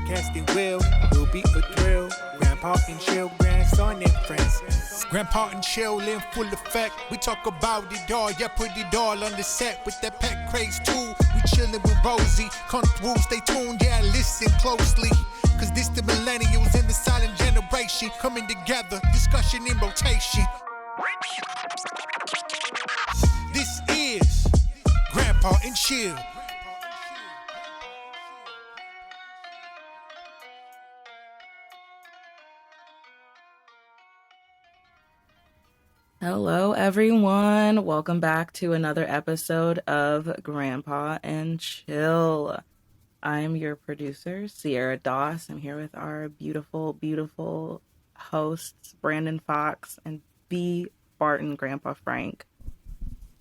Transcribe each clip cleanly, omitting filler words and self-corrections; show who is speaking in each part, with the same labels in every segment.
Speaker 1: podcasting will be a thrill. Grandpa and chill, grandson and friends. Grandpa and chill in full effect. We talk about it all, yeah, put it all on the set with that pet craze too. We chillin' with Rosie, come through, stay tuned, yeah, listen closely. Cause this the millennials and the silent generation coming together, discussion in rotation. This is Grandpa and Chill.
Speaker 2: Hello, everyone. Welcome back to another episode of Grandpa and Chill. I'm your producer, Sierra Doss. I'm here with our beautiful, beautiful hosts, Brandon Fox and B. Barton, Grandpa Frank.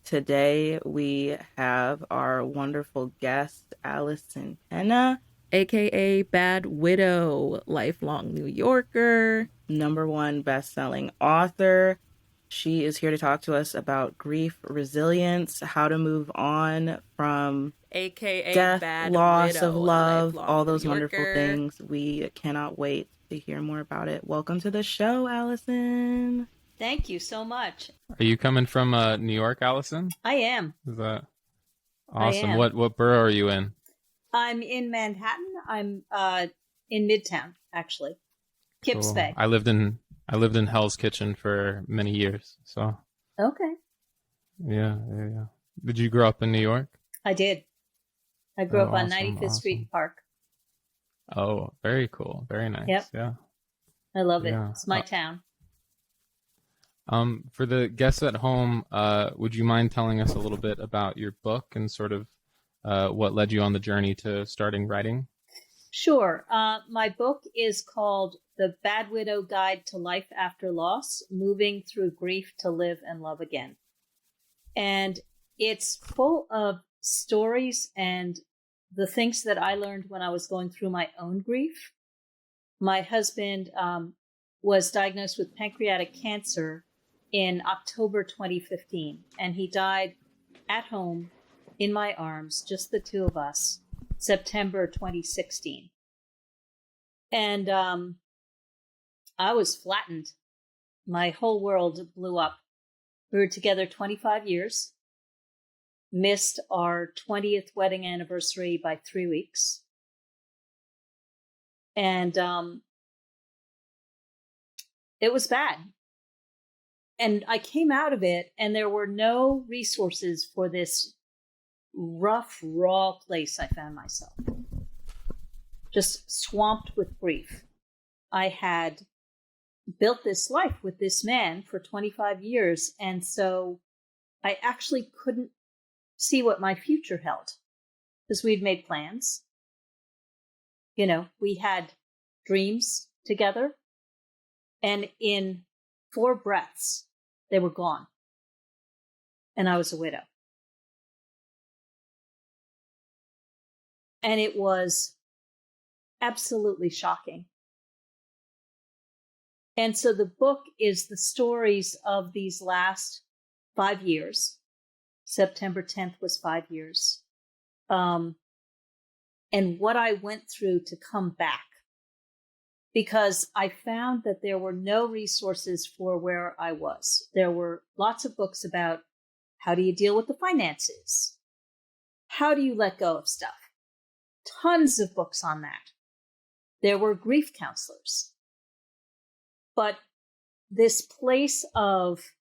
Speaker 2: Today, we have our wonderful guest, Alison Pena, a.k.a. Bad Widow, lifelong New Yorker, #1 best-selling author. She is here to talk to us about grief, resilience, how to move on from
Speaker 3: a.k.a.
Speaker 2: death,
Speaker 3: Bad
Speaker 2: loss
Speaker 3: Widow,
Speaker 2: of love, all those
Speaker 3: New
Speaker 2: wonderful
Speaker 3: Yorker.
Speaker 2: things. We cannot wait to hear more about it. Welcome to the show, Alison.
Speaker 4: Thank you so much.
Speaker 5: Are you coming from New York, Allison?
Speaker 4: I am.
Speaker 5: Is that awesome?
Speaker 4: I am.
Speaker 5: What borough are you in?
Speaker 4: I'm in Manhattan. I'm in Midtown, actually. Kips
Speaker 5: Cool.
Speaker 4: Bay.
Speaker 5: I lived in Hell's Kitchen for many years. So
Speaker 4: Okay.
Speaker 5: yeah. Did you grow up in New York?
Speaker 4: I did. I grew up on
Speaker 5: Awesome,
Speaker 4: 95th
Speaker 5: awesome.
Speaker 4: Street Park.
Speaker 5: Oh, very cool. Very nice.
Speaker 4: Yep.
Speaker 5: Yeah.
Speaker 4: I love it.
Speaker 5: Yeah.
Speaker 4: It's my town.
Speaker 5: For the guests at home, would you mind telling us a little bit about your book and sort of what led you on the journey to starting writing?
Speaker 4: Sure. My book is called The Bad Widow Guide to Life After Loss, Moving Through Grief to Live and Love Again. And it's full of stories and the things that I learned when I was going through my own grief. My husband was diagnosed with pancreatic cancer in October 2015, and he died at home in my arms, just the two of us, September 2016. And I was flattened. My whole world blew up. We were together 25 years, missed our 20th wedding anniversary by 3 weeks. And it was bad. And I came out of it, and there were no resources for this rough, raw place I found myself. Just swamped with grief. I had built this life with this man for 25 years, and so I actually couldn't see what my future held because we'd made plans. You know, we had dreams together, and in 4 breaths, they were gone. And I was a widow. And it was absolutely shocking. And so the book is the stories of these last 5 years. September 10th was 5 years. And what I went through to come back. Because I found that there were no resources for where I was. There were lots of books about how do you deal with the finances? How do you let go of stuff? Tons of books on that. There were grief counselors. But this place of,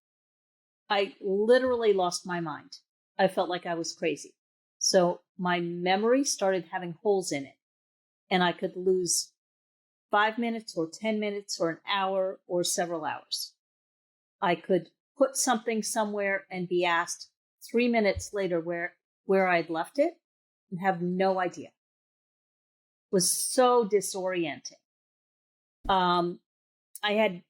Speaker 4: I literally lost my mind. I felt like I was crazy. So my memory started having holes in it. And I could lose 5 minutes or 10 minutes or an hour or several hours. I could put something somewhere and be asked 3 minutes later where I'd left it and have no idea. It was so disorienting. I had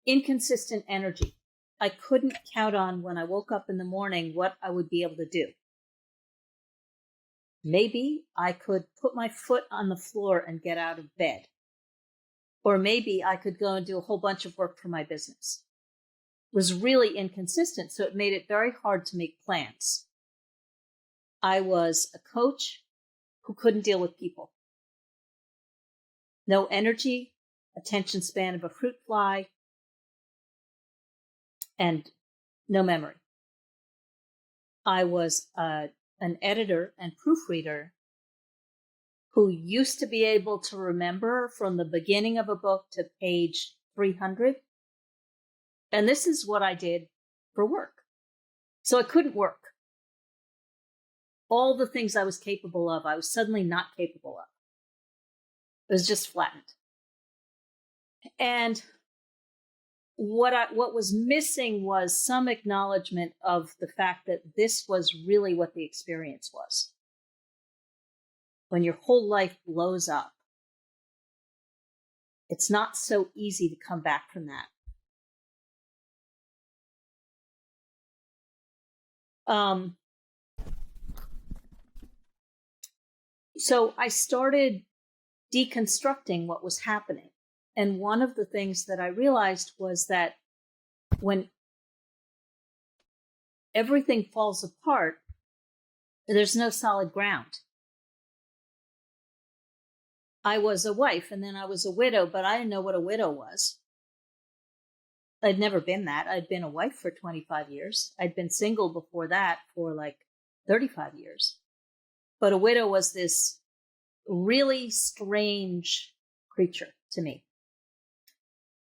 Speaker 4: inconsistent energy. I couldn't count on when I woke up in the morning what I would be able to do. Maybe I could put my foot on the floor and get out of bed. Or maybe I could go and do a whole bunch of work for my business. It was really inconsistent, so it made it very hard to make plans. I was a coach who couldn't deal with people. no energy, attention span of a fruit fly, and no memory. I was an editor and proofreader who used to be able to remember from the beginning of a book to page 300. And this is what I did for work. So I couldn't work. All the things I was capable of, I was suddenly not capable of. It was just flattened. And what was missing was some acknowledgement of the fact that this was really what the experience was. When your whole life blows up, it's not so easy to come back from that. So I started deconstructing what was happening. And one of the things that I realized was that when everything falls apart, there's no solid ground. I was a wife and then I was a widow, but I didn't know what a widow was. I'd never been that. I'd been a wife for 25 years. I'd been single before that for like 35 years. But a widow was this really strange creature to me.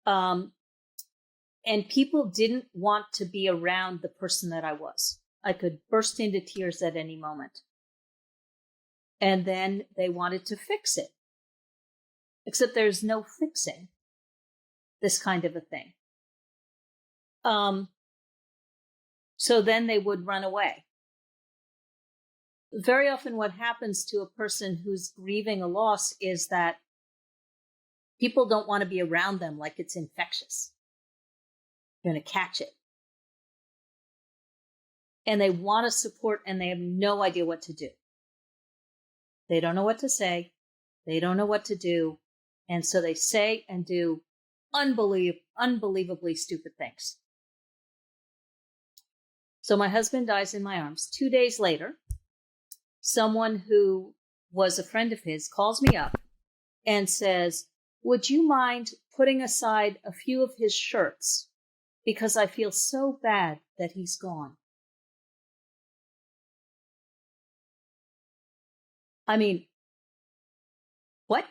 Speaker 4: And people didn't want to be around the person that I was. I could burst into tears at any moment. And then they wanted to fix it. Except there's no fixing this kind of a thing. So then they would run away. Very often what happens to a person who's grieving a loss is that people don't want to be around them like it's infectious. You're going to catch it. And they want to support and they have no idea what to do. They don't know what to say. They don't know what to do. And so they say and do unbelievably stupid things. So my husband dies in my arms. 2 days later, someone who was a friend of his calls me up and says, would you mind putting aside a few of his shirts because I feel so bad that he's gone? I mean, what?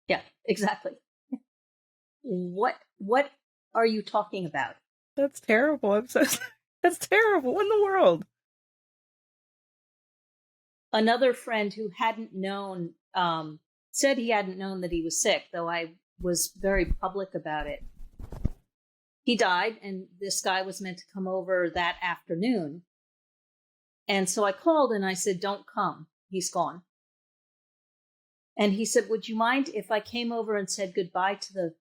Speaker 4: Yeah, exactly. What are you talking about?
Speaker 2: That's terrible. That's terrible. What in the world?
Speaker 4: Another friend who hadn't known, said he hadn't known that he was sick, though I was very public about it. He died, and this guy was meant to come over that afternoon. And so I called and I said, don't come. He's gone. And he said, would you mind if I came over and said goodbye to the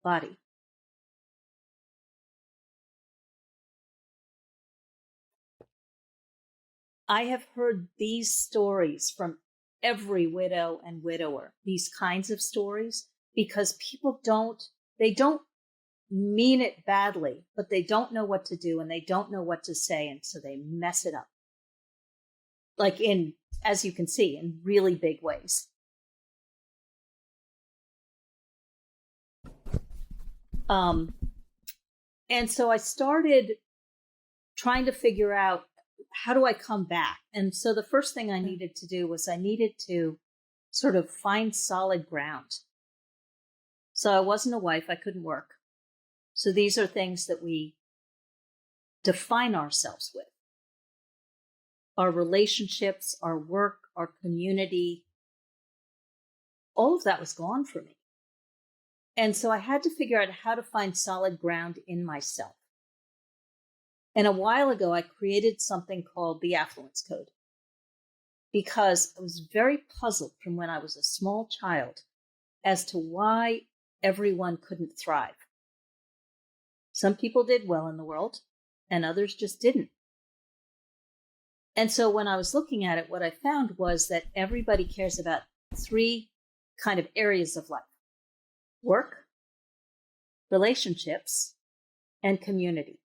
Speaker 4: body? I have heard these stories from every widow and widower, these kinds of stories, because people don't mean it badly, but they don't know what to do and they don't know what to say. And so they mess it up. Like as you can see, in really big ways. And so I started trying to figure out, how do I come back? And so the first thing I needed to do was I needed to sort of find solid ground. So I wasn't a wife, I couldn't work. So these are things that we define ourselves with. Our relationships, our work, our community, all of that was gone for me. And so I had to figure out how to find solid ground in myself. And a while ago, I created something called the Affluence Code because I was very puzzled from when I was a small child as to why everyone couldn't thrive. Some people did well in the world and others just didn't. And so when I was looking at it, what I found was that everybody cares about three kind of areas of life: work, relationships, and community.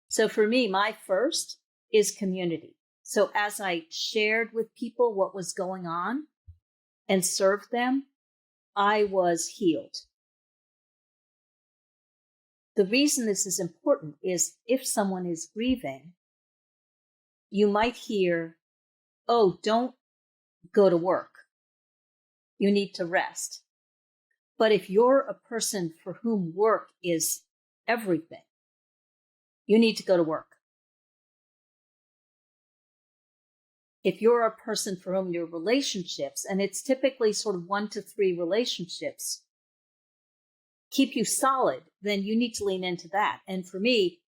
Speaker 4: So for me, my first is community. So as I shared with people what was going on and served them, I was healed. The reason this is important is if someone is grieving, you might hear, oh, don't go to work. You need to rest. But if you're a person for whom work is everything, you need to go to work. If you're a person for whom your relationships, and it's typically sort of 1 to 3 relationships, keep you solid, then you need to lean into that. And for me,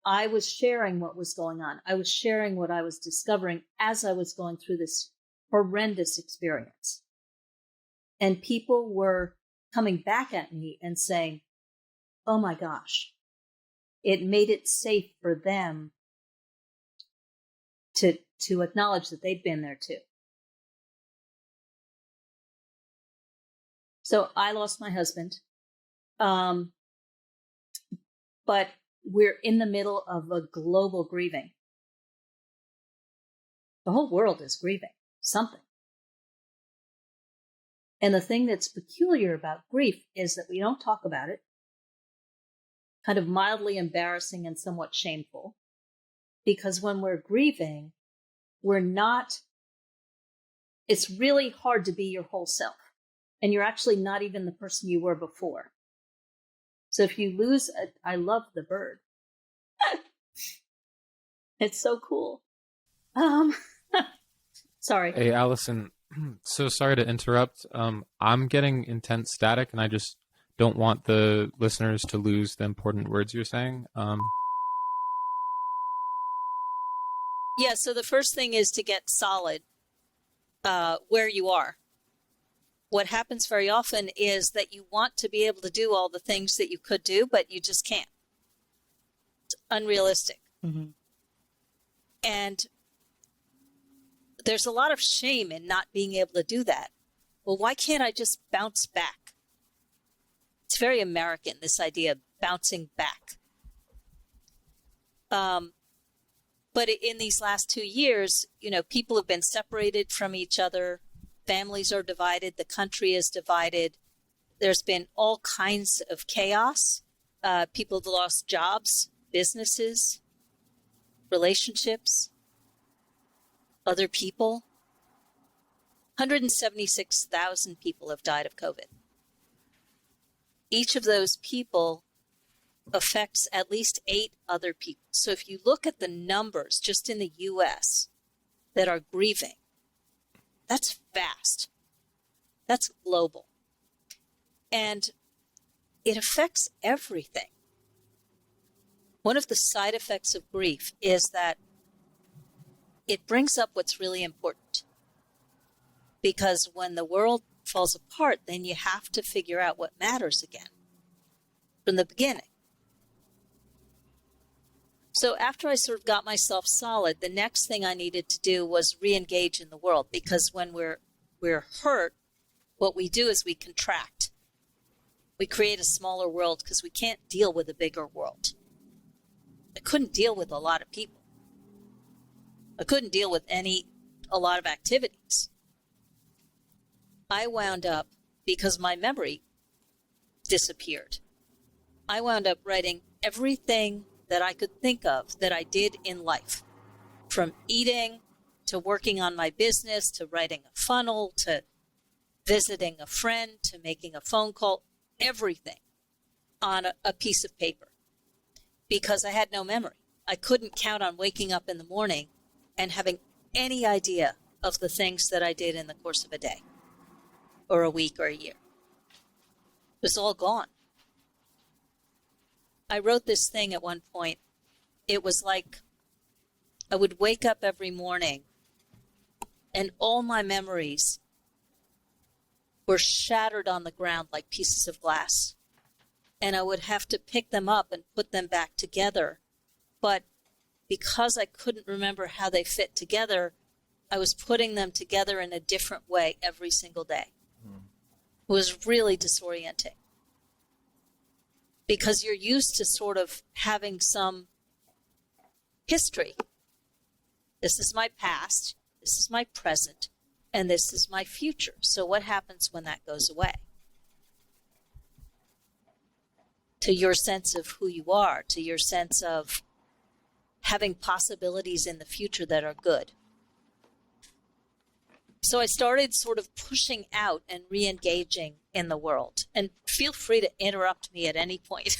Speaker 4: I was sharing what was going on. I was sharing what I was discovering as I was going through this horrendous experience. And people were coming back at me and saying, oh my gosh, it made it safe for them to acknowledge that they'd been there too. So I lost my husband. But we're in the middle of a global grieving. The whole world is grieving something. And the thing that's peculiar about grief is that we don't talk about it. Kind of mildly embarrassing and somewhat shameful. Because when we're grieving, it's really hard to be your whole self. And you're actually not even the person you were before. So if you lose, I love the bird. It's so cool. Sorry.
Speaker 5: Hey, Allison, so sorry to interrupt. I'm getting intense static, and I just don't want the listeners to lose the important words you're saying.
Speaker 4: Yeah, so the first thing is to get solid where you are. What happens very often is that you want to be able to do all the things that you could do, but you just can't. It's unrealistic.
Speaker 2: Mm-hmm.
Speaker 4: And there's a lot of shame in not being able to do that. Well, why can't I just bounce back? It's very American, this idea of bouncing back. But in these last 2 years, people have been separated from each other. Families are divided. The country is divided. There's been all kinds of chaos. People have lost jobs, businesses, relationships, other people. 176,000 people have died of COVID. Each of those people affects at least 8 other people. So if you look at the numbers just in the U.S. that are grieving, that's vast. That's global. And it affects everything. One of the side effects of grief is that it brings up what's really important. Because when the world falls apart, then you have to figure out what matters again from the beginning. So after I sort of got myself solid, the next thing I needed to do was re-engage in the world, because when we're hurt, what we do is we contract. We create a smaller world because we can't deal with a bigger world. I couldn't deal with a lot of people. I couldn't deal with a lot of activities. I wound up, because my memory disappeared, I wound up writing everything that I could think of that I did in life, from eating to working on my business, to writing a funnel, to visiting a friend, to making a phone call, everything on a piece of paper, because I had no memory. I couldn't count on waking up in the morning and having any idea of the things that I did in the course of a day or a week or a year. It was all gone. I wrote this thing at one point. It was like I would wake up every morning and all my memories were shattered on the ground like pieces of glass. And I would have to pick them up and put them back together. But because I couldn't remember how they fit together, I was putting them together in a different way every single day. It was really disorienting. Because you're used to sort of having some history. This is my past, this is my present, and this is my future. So what happens when that goes away? To your sense of who you are, to your sense of having possibilities in the future that are good. So I started sort of pushing out and re-engaging in the world. And feel free to interrupt me at any point.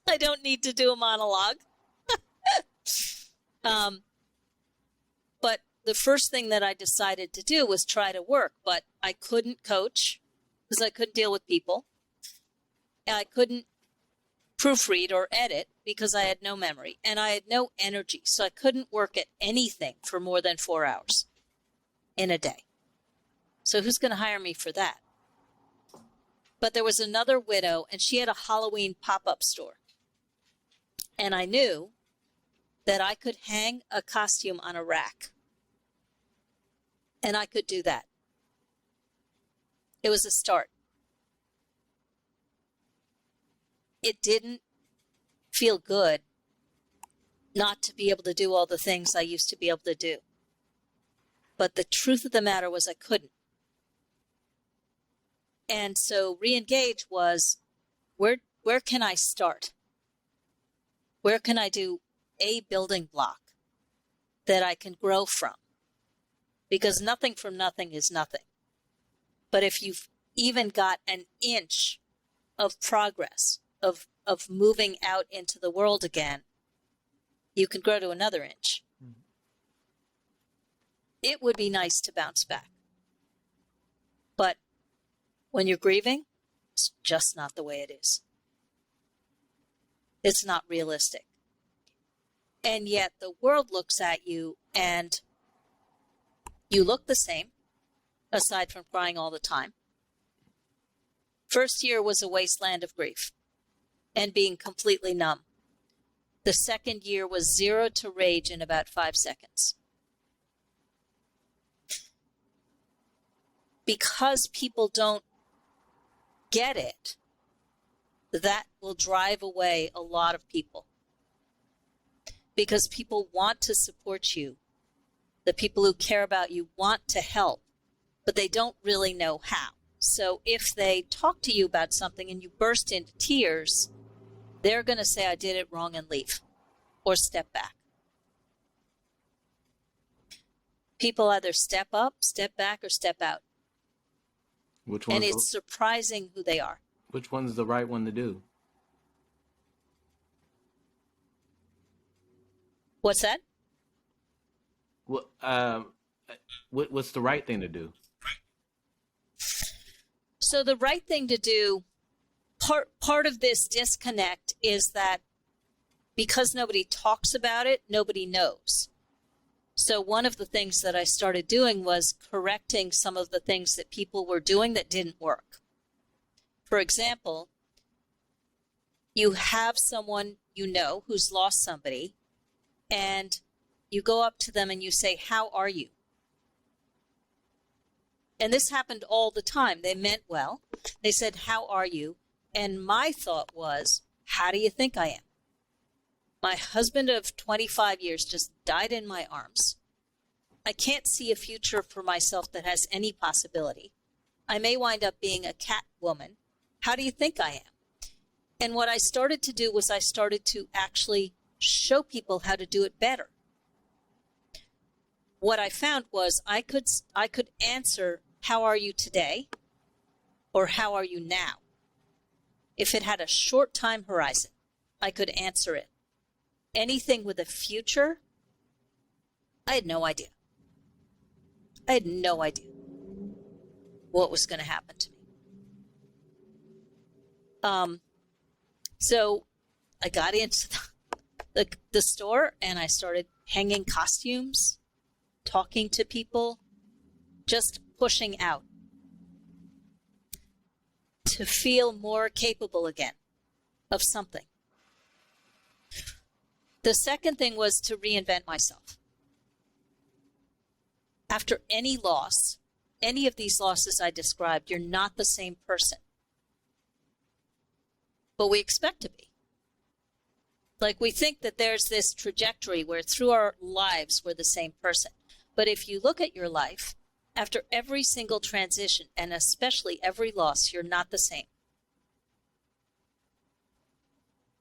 Speaker 4: I don't need to do a monologue. But the first thing that I decided to do was try to work, but I couldn't coach because I couldn't deal with people. I couldn't proofread or edit because I had no memory and I had no energy. So I couldn't work at anything for more than 4 hours in a day. So who's going to hire me for that? But there was another widow and she had a Halloween pop-up store. And I knew that I could hang a costume on a rack. And I could do that. It was a start. It didn't feel good not to be able to do all the things I used to be able to do. But the truth of the matter was I couldn't. And so re-engage was, where can I start? Where can I do a building block that I can grow from? Because nothing from nothing is nothing. But if you've even got an inch of progress, of moving out into the world again, you can grow to another inch. Mm-hmm. It would be nice to bounce back. But when you're grieving, it's just not the way it is. It's not realistic. And yet the world looks at you and you look the same, aside from crying all the time. First year was a wasteland of grief and being completely numb. The second year was 0 to rage in about 5 seconds. Because people don't get it, that will drive away a lot of people. Because people want to support you. The people who care about you want to help, but they don't really know how. So if they talk to you about something and you burst into tears, they're going to say, I did it wrong, and leave or step back. People either step up, step back, or step out.
Speaker 3: Which one?
Speaker 4: And it's surprising who they are.
Speaker 3: Which one's the right one to do?
Speaker 4: What's that?
Speaker 3: What's the right thing to do?
Speaker 4: So the right thing to do, part of this disconnect is that because nobody talks about it, nobody knows. So one of the things that I started doing was correcting some of the things that people were doing that didn't work. For example, you have someone you know who's lost somebody, and you go up to them and you say, how are you? And this happened all the time. They meant well. They said, how are you? And my thought was, how do you think I am? My husband of 25 years just died in my arms. I can't see a future for myself that has any possibility. I may wind up being a cat woman. How do you think I am? And what I started to do was I started to actually show people how to do it better. What I found was I could answer, how are you today? Or how are you now? If it had a short time horizon, I could answer it. Anything with a future, I had no idea. I had no idea what was going to happen to me. So I got into the store and I started hanging costumes, talking to people, just pushing out to feel more capable again of something. The second thing was to reinvent myself. After any loss, any of these losses I described, you're not the same person. But we expect to be. Like, we think that there's this trajectory where through our lives we're the same person. But if you look at your life, after every single transition, and especially every loss, you're not the same.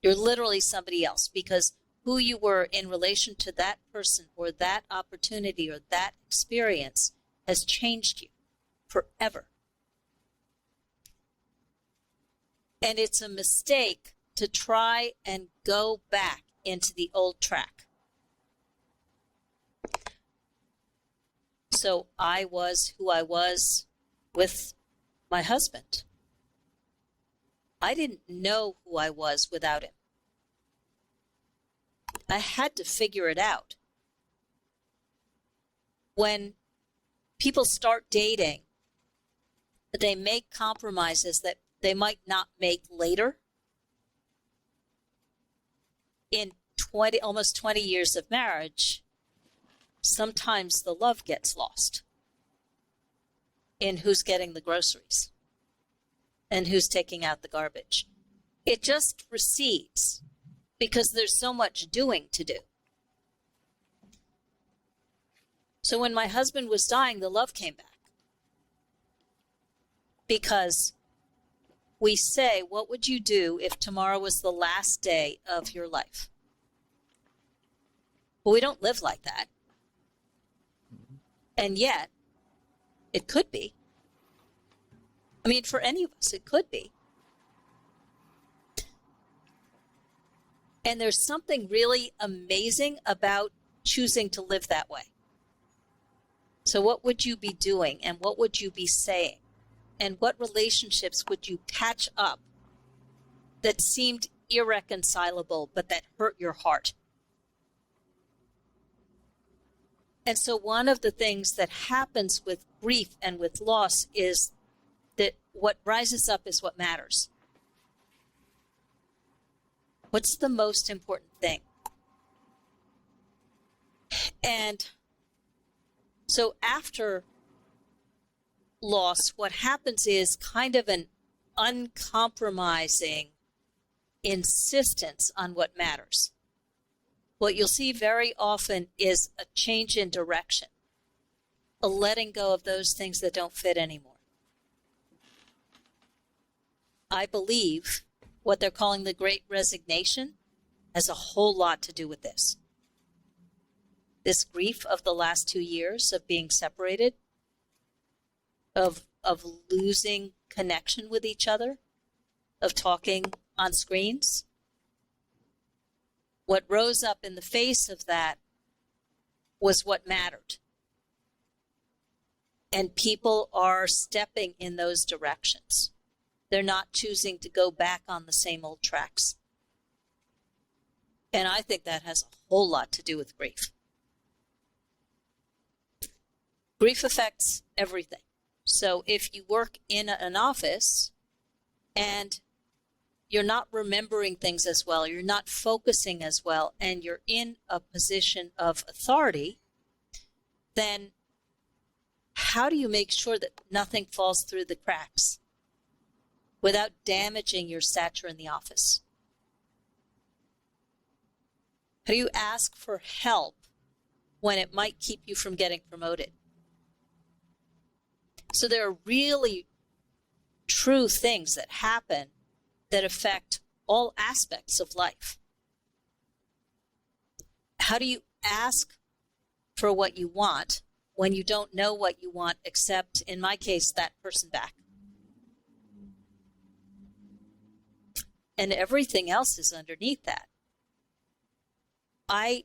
Speaker 4: You're literally somebody else, because who you were in relation to that person or that opportunity or that experience has changed you forever. And it's a mistake to try and go back into the old track. So I was who I was with my husband. I didn't know who I was without him. I had to figure it out. When people start dating, they make compromises that they might not make later. In almost 20 years of marriage, sometimes the love gets lost in who's getting the groceries and who's taking out the garbage. It just recedes because there's so much doing to do. So when my husband was dying, the love came back. Because we say, what would you do if tomorrow was the last day of your life? Well, we don't live like that. And yet, it could be. I mean, for any of us, it could be. And there's something really amazing about choosing to live that way. So what would you be doing, and what would you be saying? And what relationships would you patch up that seemed irreconcilable, but that hurt your heart? And so one of the things that happens with grief and with loss is that what rises up is what matters. What's the most important thing? And so after loss, what happens is kind of an uncompromising insistence on what matters. What you'll see very often is a change in direction, a letting go of those things that don't fit anymore. I believe what they're calling the Great Resignation has a whole lot to do with this. This grief of the last 2 years of being separated, of losing connection with each other, of talking on screens. What rose up in the face of that was what mattered. And people are stepping in those directions. They're not choosing to go back on the same old tracks. And I think that has a whole lot to do with grief. Grief affects everything. So if you work in an office and you're not remembering things as well, you're not focusing as well, and you're in a position of authority, then how do you make sure that nothing falls through the cracks without damaging your stature in the office? How do you ask for help when it might keep you from getting promoted? So there are really true things that happen that affect all aspects of life. How do you ask for what you want when you don't know what you want, except, in my case, that person back? And everything else is underneath that. I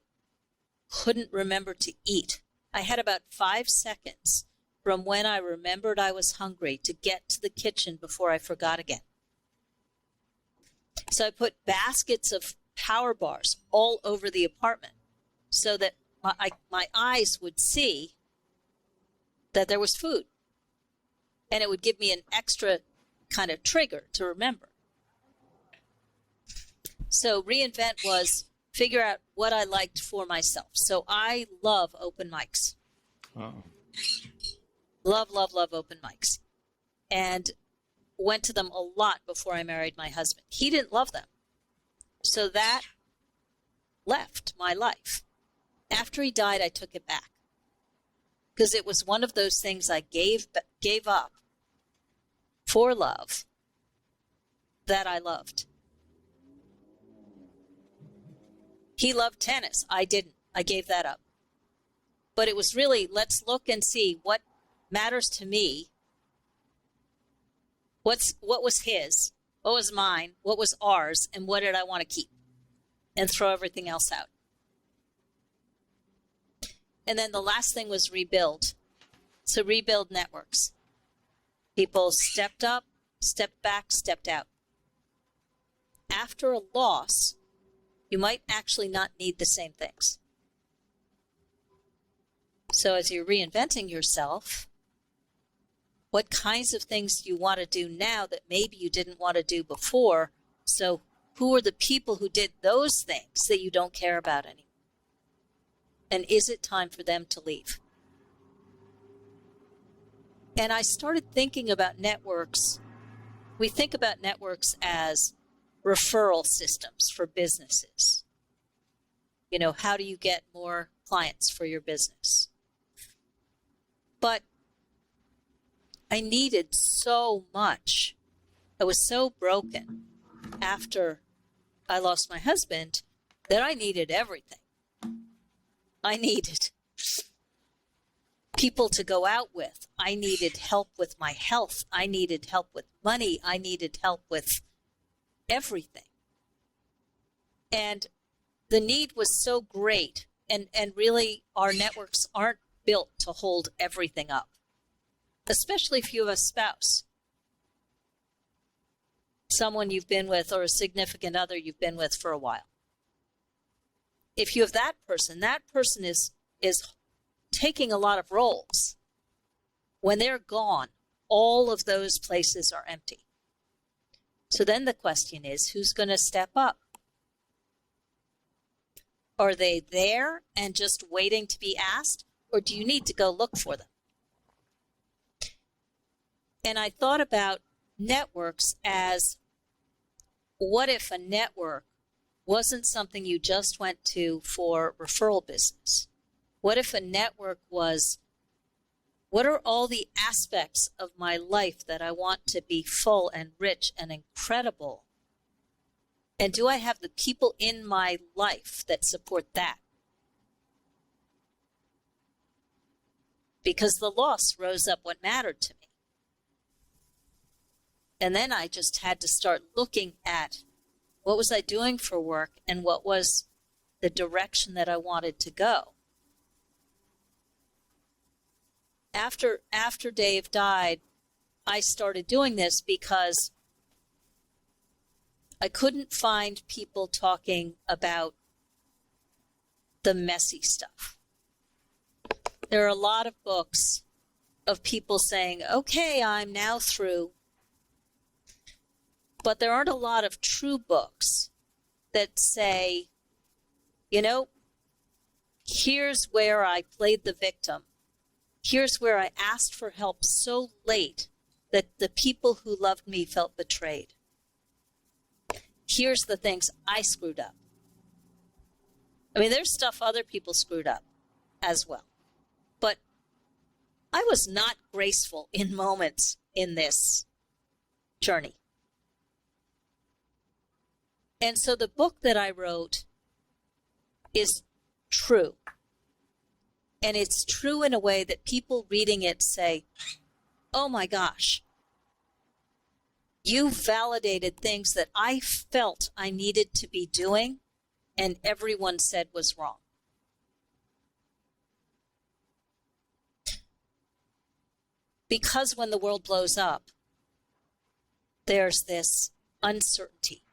Speaker 4: couldn't remember to eat. I had about 5 seconds from when I remembered I was hungry to get to the kitchen before I forgot again. So I put baskets of power bars all over the apartment so that my eyes would see that there was food. And it would give me an extra kind of trigger to remember. So reinvent was figure out what I liked for myself. So I love open mics.
Speaker 3: Oh.
Speaker 4: Love open mics. And went to them a lot before I married my husband. He didn't love them. So that left my life. After he died, I took it back because it was one of those things I gave up for love that I loved. He loved tennis. I didn't. I gave that up. But it was really, let's look and see what matters to me. What was his? What was mine? What was ours? And what did I want to keep? And throw everything else out. And then the last thing was rebuild. So rebuild networks. People stepped up, stepped back, stepped out. After a loss, you might actually not need the same things. So as you're reinventing yourself, what kinds of things do you want to do now that maybe you didn't want to do before? So who are the people who did those things that you don't care about anymore? And is it time for them to leave? And I started thinking about networks. We think about networks as referral systems for businesses. You know, how do you get more clients for your business? But I needed so much. I was so broken after I lost my husband that I needed everything. I needed people to go out with. I needed help with my health. I needed help with money. I needed help with everything. And the need was so great. And really, our networks aren't built to hold everything up, especially if you have a spouse, someone you've been with, or a significant other you've been with for a while. If you have that person is taking a lot of roles. When they're gone, all of those places are empty. So then the question is, who's going to step up? Are they there and just waiting to be asked, or do you need to go look for them? And I thought about networks as, what if a network wasn't something you just went to for referral business? What if a network was, what are all the aspects of my life that I want to be full and rich and incredible? And do I have the people in my life that support that? Because the loss rose up what mattered to me. And then I just had to start looking at what was I doing for work and what was the direction that I wanted to go. After Dave died, I started doing this because I couldn't find people talking about the messy stuff. There are a lot of books of people saying, okay, I'm now through. But there aren't a lot of true books that say, you know, here's where I played the victim. Here's where I asked for help so late that the people who loved me felt betrayed. Here's the things I screwed up. I mean, there's stuff other people screwed up as well. But I was not graceful in moments in this journey. And so the book that I wrote is true. And it's true in a way that people reading it say, oh my gosh, you validated things that I felt I needed to be doing and everyone said was wrong. Because when the world blows up, there's this uncertainty.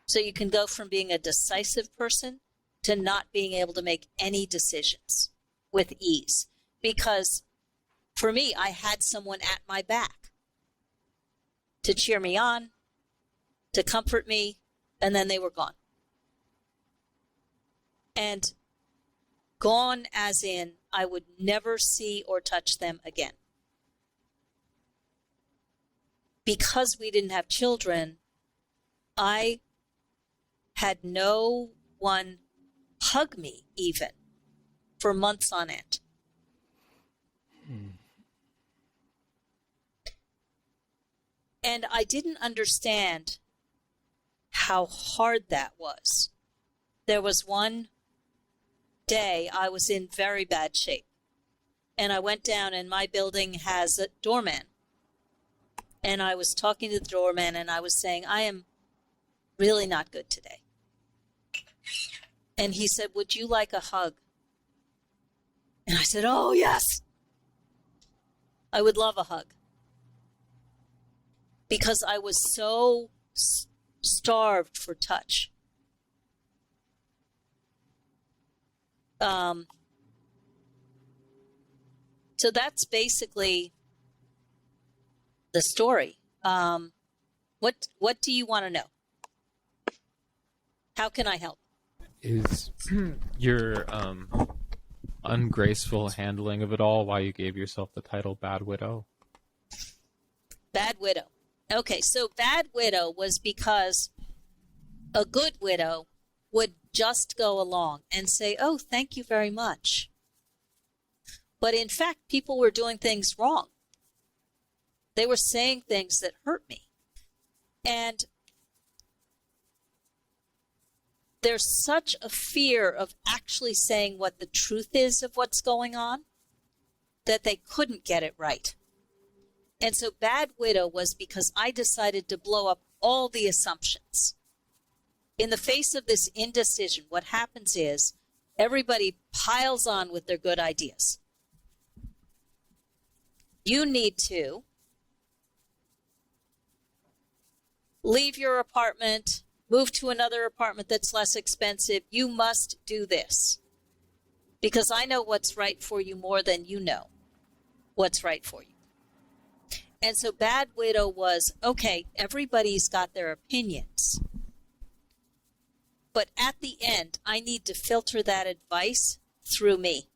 Speaker 4: So you can go from being a decisive person to not being able to make any decisions with ease. Because for me, I had someone at my back to cheer me on, to comfort me, and then they were gone. And gone as in I would never see or touch them again. Because we didn't have children, I had no one hug me even for months on end. And I didn't understand how hard that was. There was one day I was in very bad shape. And I went down, and my building has a doorman. And I was talking to the doorman, and I was saying, I am really not good today. And he said, would you like a hug? And I said, oh, yes. I would love a hug. Because I was so starved for touch. So that's basically the story. What do you want to know? How can I help?
Speaker 5: Is your ungraceful handling of it all why you gave yourself the title Bad Widow?
Speaker 4: Bad widow. Okay, so bad widow was because a good widow would just go along and say, oh, thank you very much. But in fact, people were doing things wrong. They were saying things that hurt me. And there's such a fear of actually saying what the truth is of what's going on that they couldn't get it right. And so bad widow was because I decided to blow up all the assumptions. In the face of this indecision, what happens is everybody piles on with their good ideas. You need to leave your apartment, move to another apartment that's less expensive. You must do this because I know what's right for you more than you know what's right for you. And so bad widow was, okay, everybody's got their opinions. But at the end, I need to filter that advice through me.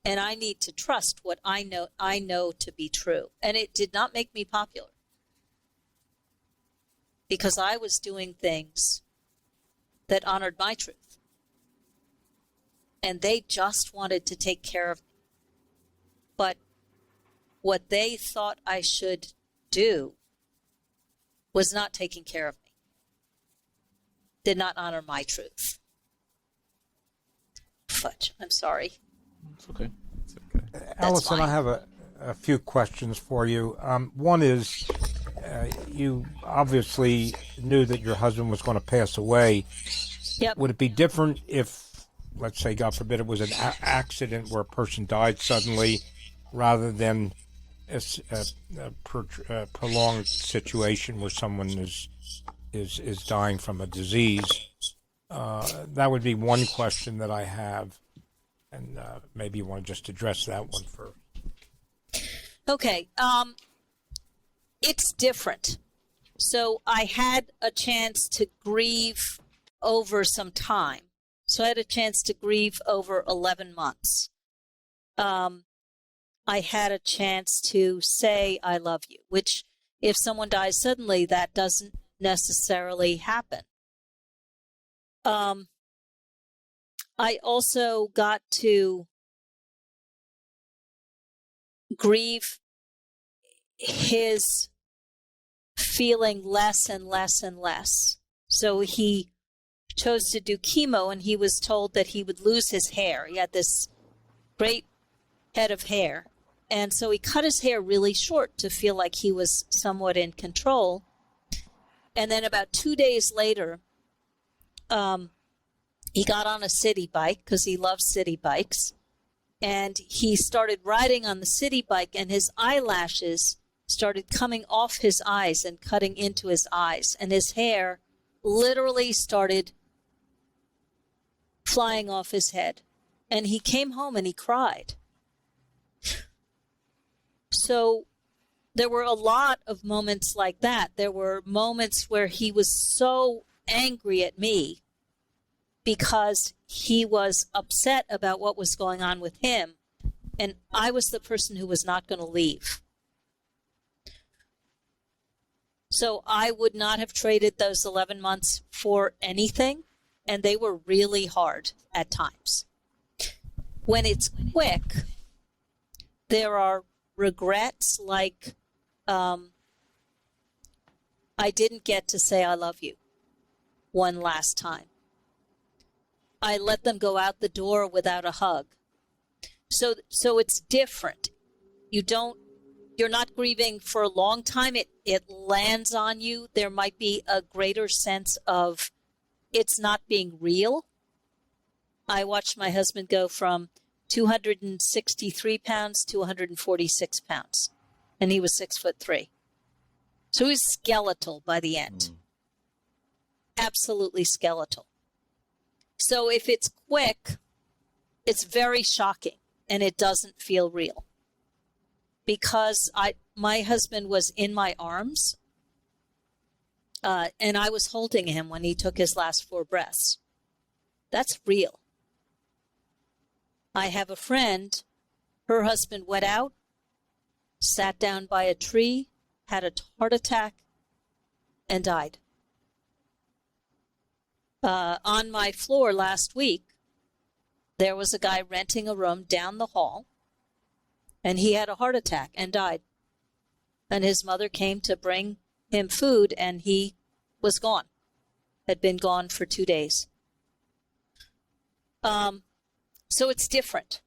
Speaker 4: And I need to trust what I know to be true. And it did not make me popular. Because I was doing things that honored my truth. And they just wanted to take care of me. But what they thought I should do was not taking care of me. Did not honor my truth. Fudge, I'm sorry.
Speaker 3: It's okay.
Speaker 5: It's okay.
Speaker 6: Alison,
Speaker 4: fine.
Speaker 6: I have a few questions for you. One is, you obviously knew that your husband was going to pass away.
Speaker 4: Yep.
Speaker 6: Would it be different if, let's say, God forbid, it was an accident where a person died suddenly rather than a prolonged situation where someone is dying from a disease? That would be one question that I have, and maybe you want to just address that one first.
Speaker 4: Okay. It's different. So I had a chance to grieve over some time. So I had a chance to grieve over 11 months. I had a chance to say, I love you, which if someone dies suddenly, that doesn't necessarily happen. I also got to grieve his feeling less and less and less. So he chose to do chemo, and he was told that he would lose his hair. He had this great head of hair. And so he cut his hair really short to feel like he was somewhat in control. And then about 2 days later, he got on a city bike because he loves city bikes. And he started riding on the city bike, and his eyelashes started coming off his eyes and cutting into his eyes. And his hair literally started flying off his head. And he came home and he cried. So there were a lot of moments like that. There were moments where he was so angry at me because he was upset about what was going on with him, and I was the person who was not going to leave. So I would not have traded those 11 months for anything. and they were really hard at times. When it's quick, there are regrets like, I didn't get to say I love you one last time. I let them go out the door without a hug. So it's different. You're not grieving for a long time. It lands on you. There might be a greater sense of it's not being real. I watched my husband go from 263 pounds to 146 pounds, and he was 6'3". So he was skeletal by the end. Absolutely skeletal. So if it's quick, it's very shocking and it doesn't feel real. Because my husband was in my arms, and I was holding him when he took his last 4 breaths. That's real. I have a friend, her husband went out, sat down by a tree, had a heart attack, and died. On my floor last week, there was a guy renting a room down the hall, and he had a heart attack and died. And his mother came to bring him food, and he was gone. Had been gone for 2 days. So it's different.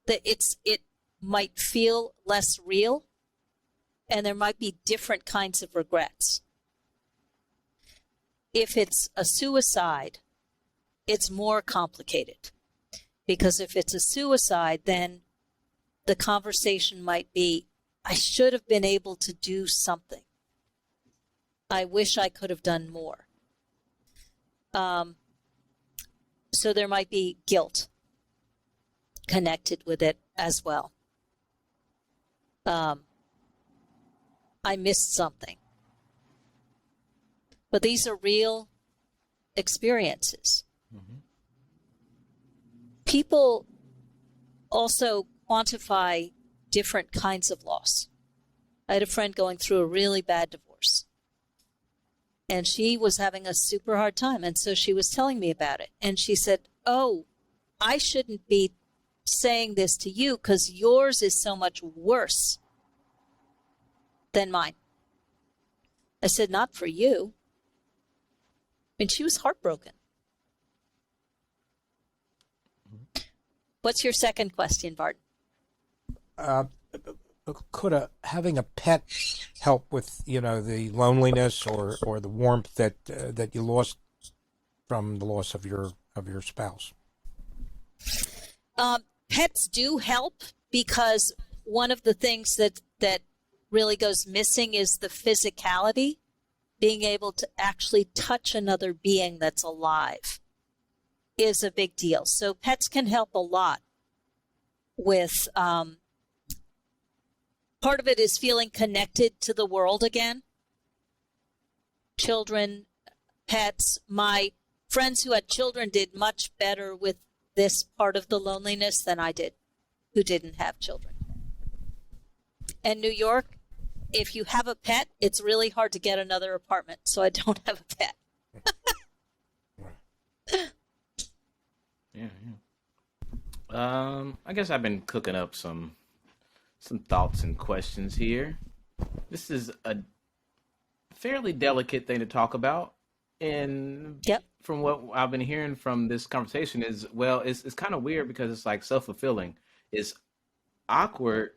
Speaker 4: It might feel less real, and there might be different kinds of regrets. If it's a suicide, it's more complicated. Because if it's a suicide, then the conversation might be, I should have been able to do something. I wish I could have done more. So there might be guilt connected with it as well. I missed something. But these are real experiences. Mm-hmm. People also quantify different kinds of loss. I had a friend going through a really bad divorce, and she was having a super hard time, and so she was telling me about it, and she said, oh, I shouldn't be saying this to you because yours is so much worse than mine. I said, not for you. I mean, she was heartbroken. What's your second question, Bart?
Speaker 6: Could having a pet help with, the loneliness or the warmth that you lost from the loss of your spouse?
Speaker 4: Pets do help, because one of the things that really goes missing is the physicality, being able to actually touch another being that's alive is a big deal. So pets can help a lot with, part of it is feeling connected to the world again. Children, pets, my friends who had children did much better with this part of the loneliness than I did, who didn't have children. And New York, if you have a pet, it's really hard to get another apartment, so I don't have a pet.
Speaker 3: Yeah. I guess I've been cooking up some thoughts and questions here. This is a fairly delicate thing to talk about, and
Speaker 4: Yep.
Speaker 3: from what I've been hearing from this conversation is, well, it's kind of weird because it's like self-fulfilling. It's awkward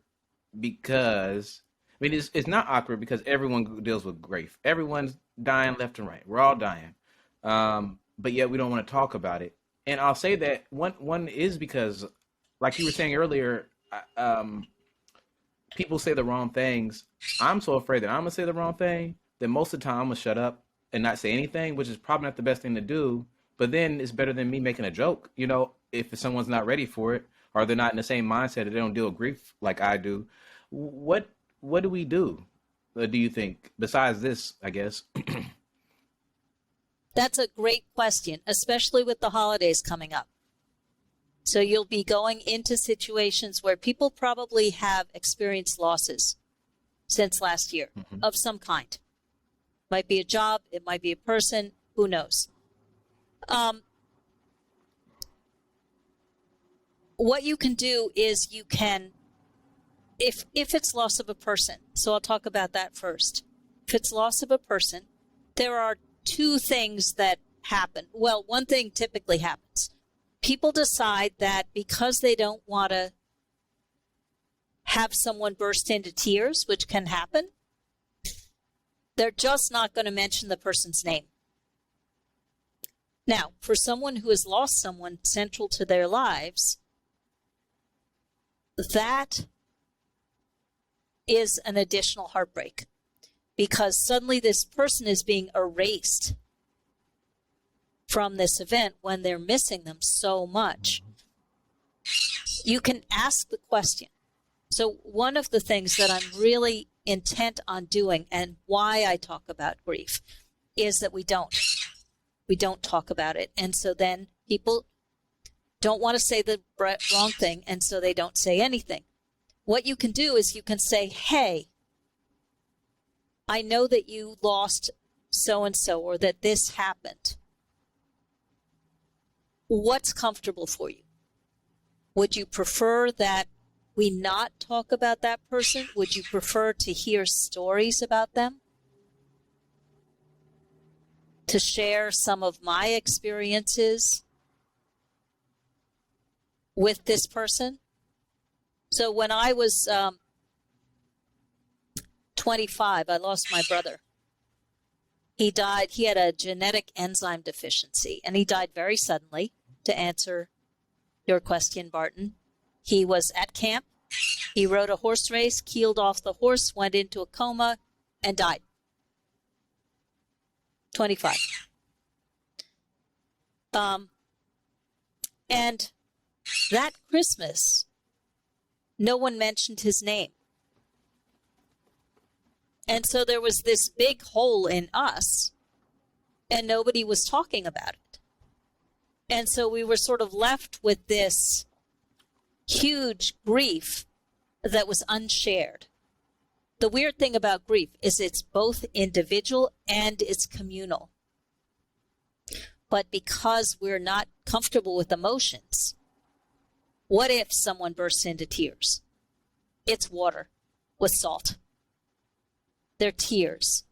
Speaker 3: because, I mean, it's not awkward because everyone deals with grief. Everyone's dying left and right. We're all dying, but yet we don't want to talk about it. And I'll say that one is because, like you were saying earlier, people say the wrong things. I'm so afraid that I'm going to say the wrong thing that most of the time I'm going to shut up and not say anything, which is probably not the best thing to do. But then it's better than me making a joke, if someone's not ready for it or they're not in the same mindset, or they don't deal with grief like I do. What do we do? Do you think, besides this, I guess?
Speaker 4: That's a great question, especially with the holidays coming up. So you'll be going into situations where people probably have experienced losses since last year of some kind. Might be a job, it might be a person, who knows? What you can do is you can, if it's loss of a person, so I'll talk about that first. If it's loss of a person, there are two things that happen. Well, one thing typically happens. People decide that because they don't want to have someone burst into tears, which can happen, they're just not going to mention the person's name. Now, for someone who has lost someone central to their lives, that is an additional heartbreak, because suddenly this person is being erased from this event when they're missing them so much. You can ask the question. So one of the things that I'm really intent on doing, and why I talk about grief, is that we don't talk about it. And so then people don't want to say the wrong thing, and so they don't say anything. What you can do is you can say, hey, I know that you lost so-and-so, or that this happened. What's comfortable for you? Would you prefer that we not talk about that person? Would you prefer to hear stories about them? To share some of my experiences with this person? So when I was 25, I lost my brother. He died. He had a genetic enzyme deficiency, and he died very suddenly, to answer your question, Barton. He was at camp. He rode a horse race, keeled off the horse, went into a coma, and died. 25. And that Christmas, no one mentioned his name. And so there was this big hole in us, and nobody was talking about it. And so we were sort of left with this huge grief that was unshared. The weird thing about grief is it's both individual and it's communal. But because we're not comfortable with emotions, what if someone bursts into tears? It's water with salt. They're tears.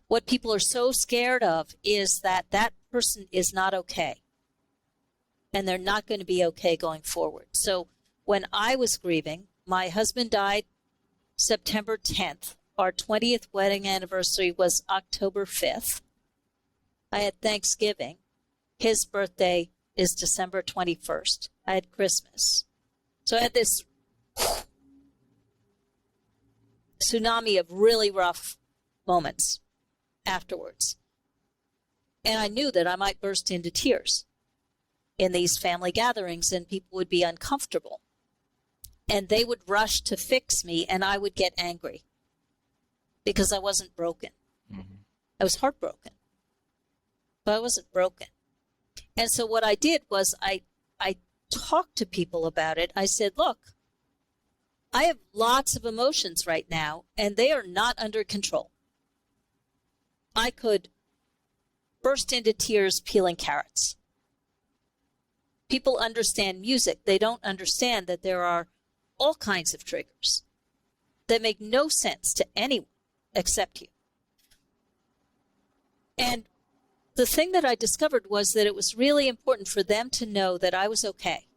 Speaker 4: What people are so scared of is that that person is not okay. And they're not going to be okay going forward. So when I was grieving, my husband died September 10th. Our 20th wedding anniversary was October 5th. I had Thanksgiving. His birthday is December 21st. I had Christmas. So I had this tsunami of really rough moments afterwards. And I knew that I might burst into tears in these family gatherings, and people would be uncomfortable. And they would rush to fix me, and I would get angry because I wasn't broken. Mm-hmm. I was heartbroken, but I wasn't broken. And so what I did was I talked to people about it. I said, look, I have lots of emotions right now, and they are not under control. I could burst into tears peeling carrots. People understand music. They don't understand that there are all kinds of triggers that make no sense to anyone except you. And the thing that I discovered was that it was really important for them to know that I was okay,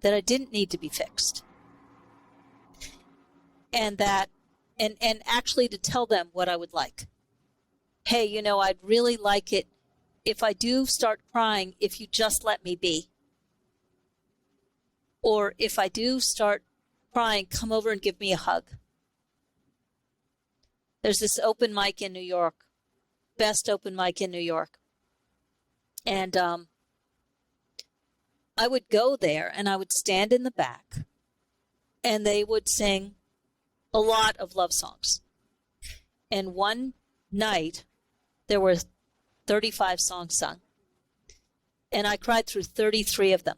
Speaker 4: that I didn't need to be fixed, and that, and actually to tell them what I would like. Hey, you know, I'd really like it if I do start crying, if you just let me be. Or if I do start crying, come over and give me a hug. There's this open mic in New York, best open mic in New York. And I would go there and I would stand in the back and they would sing a lot of love songs. And one night there were 35 songs sung. And I cried through 33 of them.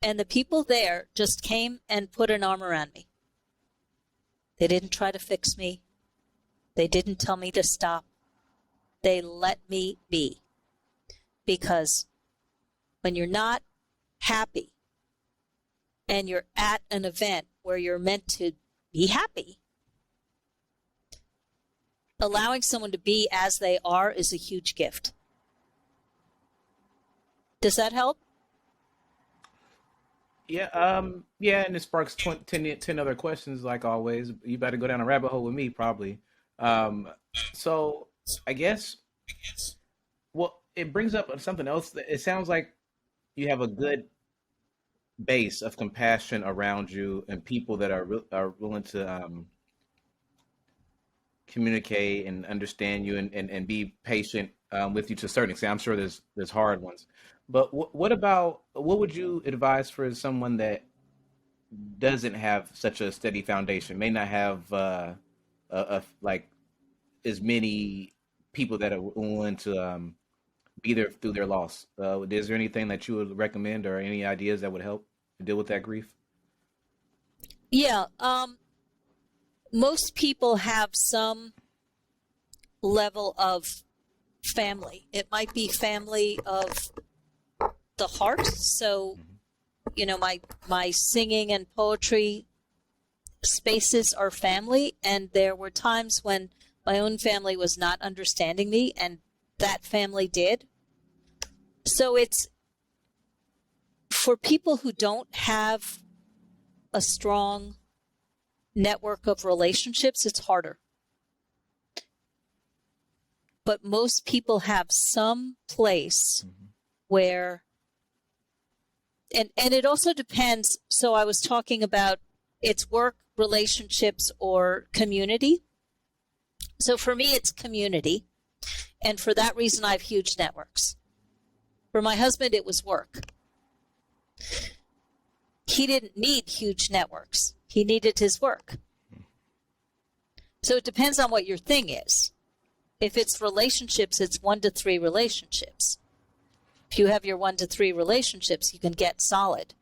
Speaker 4: And the people there just came and put an arm around me. They didn't try to fix me. They didn't tell me to stop. They let me be. Because when you're not happy and you're at an event where you're meant to be happy, allowing someone to be as they are is a huge gift. Does that help?
Speaker 3: Yeah, yeah, and it sparks 10 other questions, like always. You better go down a rabbit hole with me, probably. Um, so I guess, well, it brings up something else. It sounds like you have a good base of compassion around you and people that are willing to communicate and understand you and be patient with you to a certain extent. I'm sure there's hard ones, but what would you advise for someone that doesn't have such a steady foundation, may not have like as many people that are willing to be there through their loss? Is there anything that you would recommend or any ideas that would help deal with that grief?
Speaker 4: Yeah. Most people have some level of family. It might be family of the heart. So, my singing and poetry spaces are family. And there were times when my own family was not understanding me, and that family did. So it's for people who don't have a strong network of relationships, it's harder. But most people have some place where, and it also depends. So I was talking about it's work, relationships, or community. So for me, it's community. And for that reason, I have huge networks. For my husband, it was work. He didn't need huge networks. He needed his work. So it depends on what your thing is. If it's relationships, it's 1 to 3 relationships. If you have your 1 to 3 relationships, you can get solid.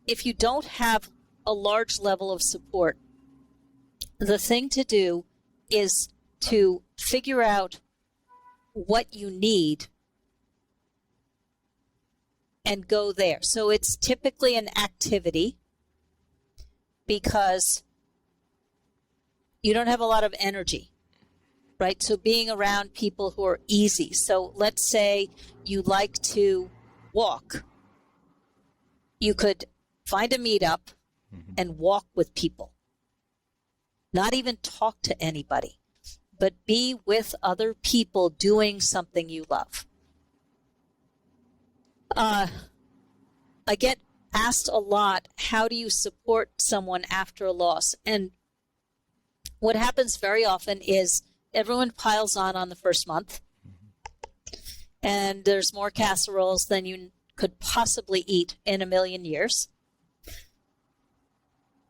Speaker 4: If you don't have a large level of support, the thing to do is to figure out what you need and go there. So it's typically an activity because you don't have a lot of energy, right? So being around people who are easy. So let's say you like to walk. You could find a meetup and walk with people. Not even talk to anybody, but be with other people doing something you love. I get asked a lot, how do you support someone after a loss? And what happens very often is everyone piles on the first month, and there's more casseroles than you could possibly eat in a million years.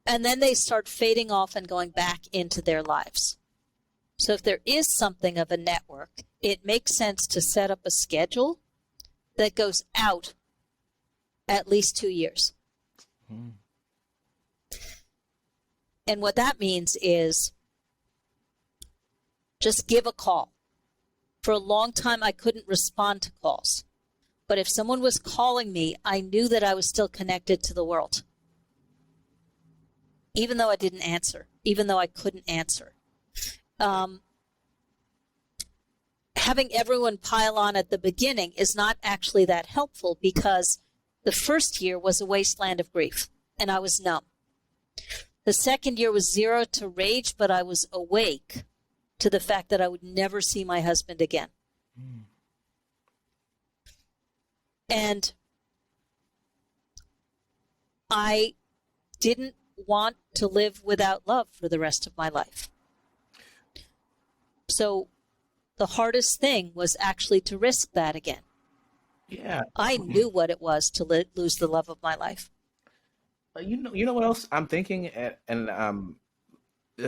Speaker 4: And then they start fading off and going back into their lives. So if there is something of a network, it makes sense to set up a schedule that goes out at least 2 years. And what that means is just give a call. For a long time, I couldn't respond to calls. But if someone was calling me, I knew that I was still connected to the world. Even though I didn't answer, even though I couldn't answer. Having everyone pile on at the beginning is not actually that helpful because the first year was a wasteland of grief and I was numb. The second year was 0 to rage, but I was awake to the fact that I would never see my husband again. And I didn't want to live without love for the rest of my life. So the hardest thing was actually to risk that again.
Speaker 3: Yeah.
Speaker 4: I knew what it was to lose the love of my life.
Speaker 3: You know what else I'm thinking, and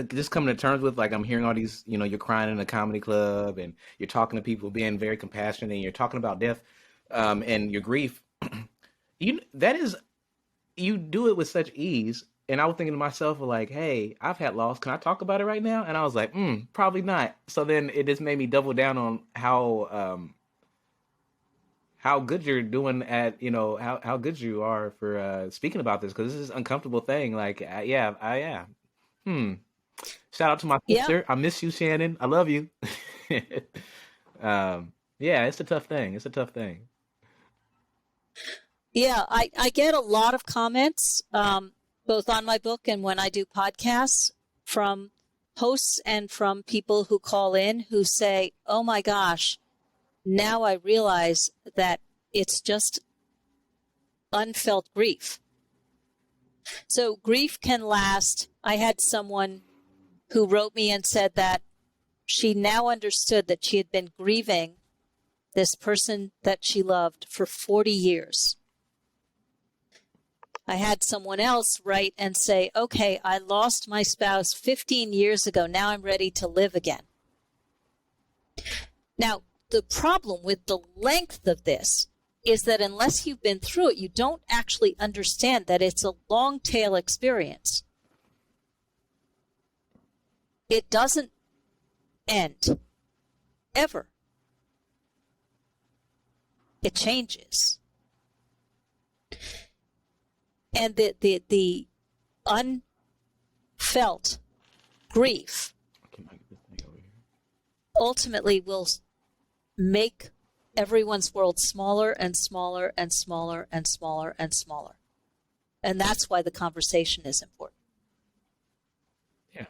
Speaker 3: just coming to terms with, like, I'm hearing all these, you're crying in a comedy club and you're talking to people, being very compassionate, and you're talking about death, and your grief. You do it with such ease, And I was thinking to myself, like, hey, I've had loss. Can I talk about it right now? And I was like, probably not. So then it just made me double down on how good you're doing at, how good you are for speaking about this, because this is an uncomfortable thing. Like, yeah. Shout out to my
Speaker 4: Yeah.
Speaker 3: sister. I miss you, Shannon. I love you. Yeah, it's a tough thing. It's a tough thing.
Speaker 4: Yeah, I get a lot of comments, both on my book and when I do podcasts, from hosts and from people who call in who say, oh my gosh, now I realize that it's just unfelt grief. So grief can last. I had someone who wrote me and said that she now understood that she had been grieving this person that she loved for 40 years. I had someone else write and say, okay, I lost my spouse 15 years ago. Now I'm ready to live again. Now, the problem with the length of this is that unless you've been through it, you don't actually understand that it's a long tail experience. It doesn't end, ever. It changes. And the unfelt grief ultimately will make everyone's world smaller and smaller and smaller and smaller and smaller. And that's why the conversation is important.
Speaker 3: Yeah.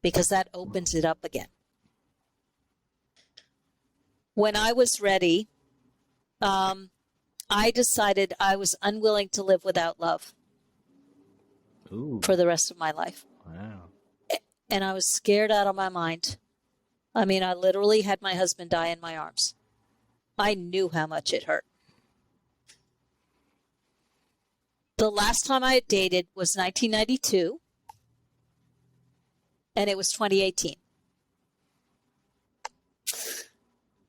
Speaker 4: Because that opens it up again. When I was ready, I decided I was unwilling to live without love.
Speaker 3: Ooh.
Speaker 4: For the rest of my life.
Speaker 3: Wow.
Speaker 4: And I was scared out of my mind. I mean, I literally had my husband die in my arms. I knew how much it hurt. The last time I had dated was 1992, and it was 2018.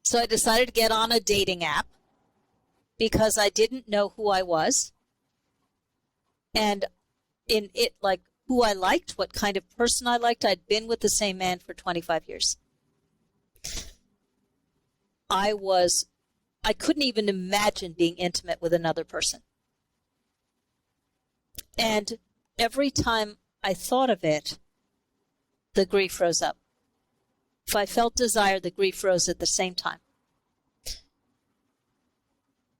Speaker 4: So I decided to get on a dating app because I didn't know who I was. And in it, like who I liked, what kind of person I liked. I'd been with the same man for 25 years. I couldn't even imagine being intimate with another person. And every time I thought of it, the grief rose up. If I felt desire, the grief rose at the same time.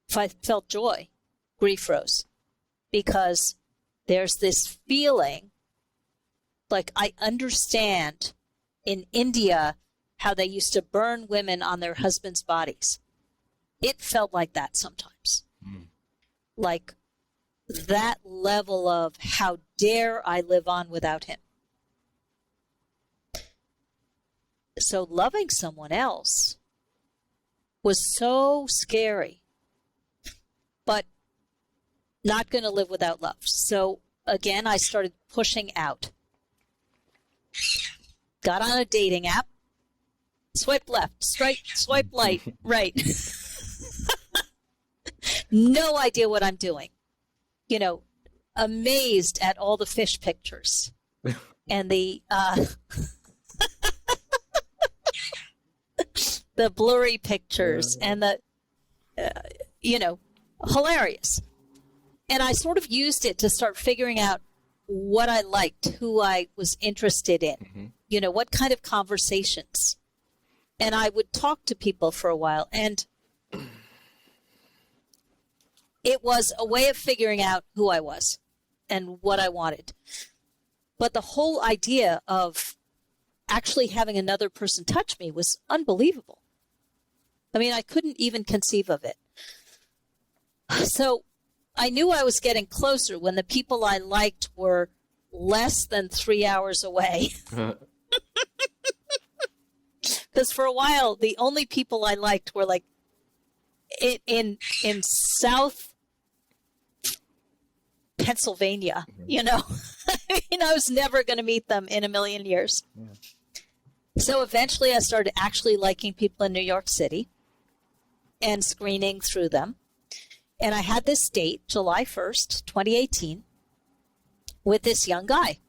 Speaker 4: If I felt joy, grief rose. Because there's this feeling, like I understand in India how they used to burn women on their husbands' bodies. It felt like that sometimes. Like that level of how dare I live on without him. So loving someone else was so scary, but not going to live without love. So again, I started pushing out. Got on a dating app. Swipe left, swipe right. No idea what I'm doing. You know, amazed at all the fish pictures and the the blurry pictures and the hilarious. And I sort of used it to start figuring out what I liked, who I was interested in, what kind of conversations. And I would talk to people for a while. And it was a way of figuring out who I was and what I wanted. But the whole idea of actually having another person touch me was unbelievable. I mean, I couldn't even conceive of it. So I knew I was getting closer when the people I liked were less than 3 hours away. Because for a while, the only people I liked were like in South Pennsylvania, I mean, I was never going to meet them in a million years. Yeah. So eventually I started actually liking people in New York City and screening through them. And I had this date, July 1st, 2018, with this young guy.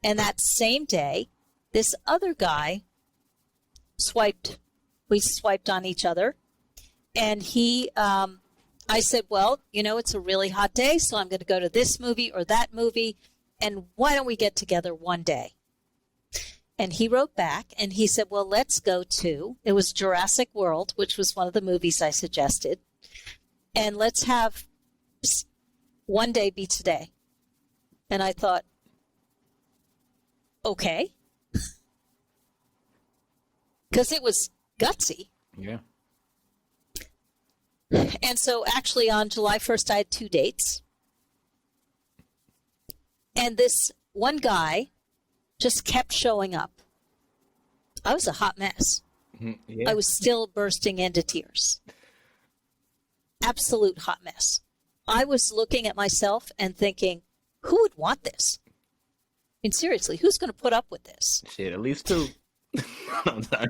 Speaker 4: And that same day, this other guy we swiped on each other. And I said, well, it's a really hot day, so I'm going to go to this movie or that movie. And why don't we get together one day? And he wrote back and he said, well, let's go to, it was Jurassic World, which was one of the movies I suggested. And let's have one day be today. And I thought, okay. Because it was gutsy.
Speaker 3: Yeah.
Speaker 4: And so actually on July 1st, I had 2 dates. And this one guy just kept showing up. I was a hot mess.
Speaker 3: Yeah.
Speaker 4: I was still bursting into tears. Absolute hot mess. I was looking at myself and thinking, who would want this? I mean, seriously, who's going to put up with this?
Speaker 3: Shit, at least 2. I'm sorry.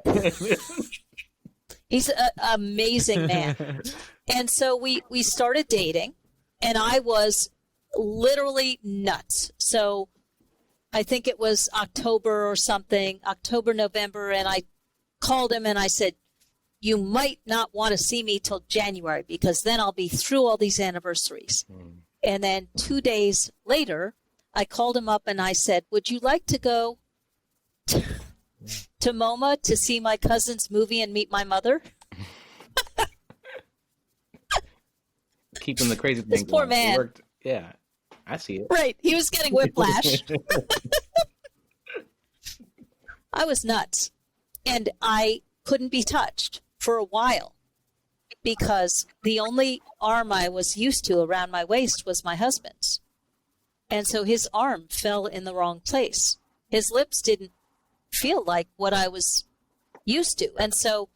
Speaker 4: He's an amazing man. And so we started dating, and I was literally nuts. So I think it was October or something, October, November, and I called him and I said, you might not want to see me till January because then I'll be through all these anniversaries. And then 2 days later, I called him up and I said, would you like to go to MoMA to see my cousin's movie and meet my mother?
Speaker 3: Keeping the crazy thing
Speaker 4: This poor
Speaker 3: going.
Speaker 4: man.
Speaker 3: It worked. Yeah, I see it.
Speaker 4: Right. He was getting whiplash. I was nuts. And I couldn't be touched for a while because the only arm I was used to around my waist was my husband's. And so his arm fell in the wrong place. His lips didn't feel like what I was used to. And so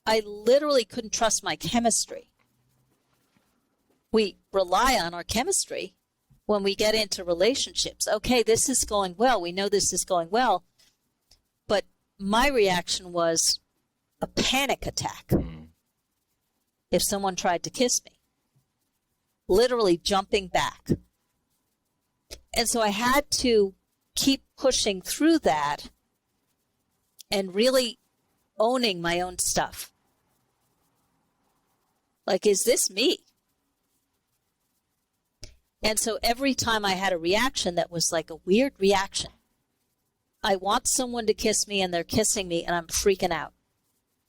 Speaker 4: I literally couldn't trust my chemistry. We rely on our chemistry when we get into relationships. Okay, this is going well. We know this is going well. But my reaction was a panic attack if someone tried to kiss me. Literally jumping back. And so I had to keep pushing through that and really owning my own stuff. Like, is this me? And so every time I had a reaction that was like a weird reaction, I want someone to kiss me and they're kissing me and I'm freaking out.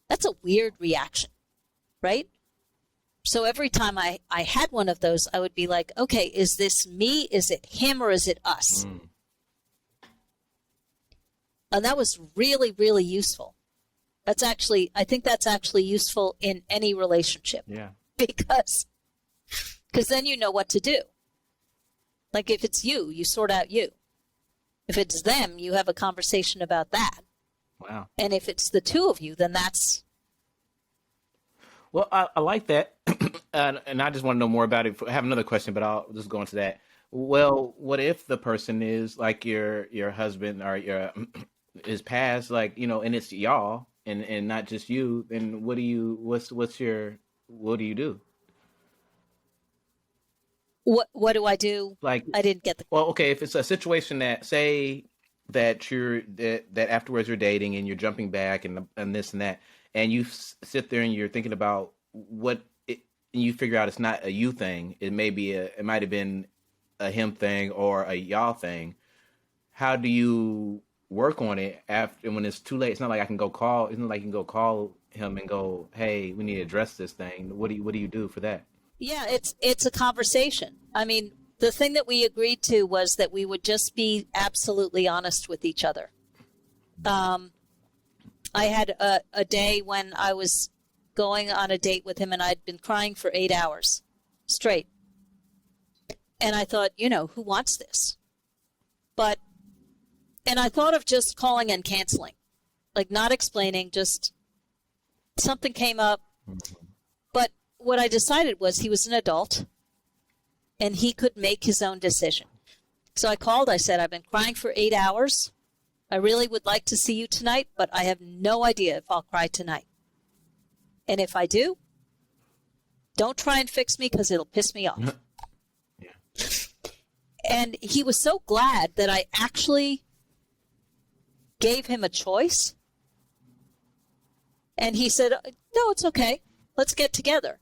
Speaker 4: That's a weird reaction, right? So every time I had one of those, I would be like, okay, is this me? Is it him or is it us? And that was really, really useful. I think that's actually useful in any relationship.
Speaker 3: Yeah.
Speaker 4: Because then you know what to do. Like if it's you, you sort out you. If it's them, you have a conversation about that.
Speaker 3: Wow.
Speaker 4: And if it's the two of you, then that's...
Speaker 3: Well, I like that. And I just want to know more about it. I have another question, but I'll just go into that. Well, what if the person is like your husband or your is past, like, and it's y'all and not just you, then what do you do?
Speaker 4: What do I do?
Speaker 3: Like,
Speaker 4: I didn't get the...
Speaker 3: Well, okay, if it's a situation that, say that that afterwards you're dating and you're jumping back and this and that, and you sit there and you're thinking about and you figure out it's not a you thing. It might have been a him thing or a y'all thing. How do you work on it after when it's too late? It's not like I can go call. It's not like you can go call him and go, "Hey, we need to address this thing." What do you do for that?
Speaker 4: Yeah, it's a conversation. I mean, the thing that we agreed to was that we would just be absolutely honest with each other. I had a day when I was going on a date with him and I'd been crying for 8 hours straight. And I thought, who wants this? And I thought of just calling and canceling, like not explaining, just something came up. But what I decided was he was an adult and he could make his own decision. So I called, I said, I've been crying for 8 hours. I really would like to see you tonight, but I have no idea if I'll cry tonight. And if I do, don't try and fix me because it'll piss me off.
Speaker 3: Yeah.
Speaker 4: And he was so glad that I actually gave him a choice. And he said, no, it's okay. Let's get together.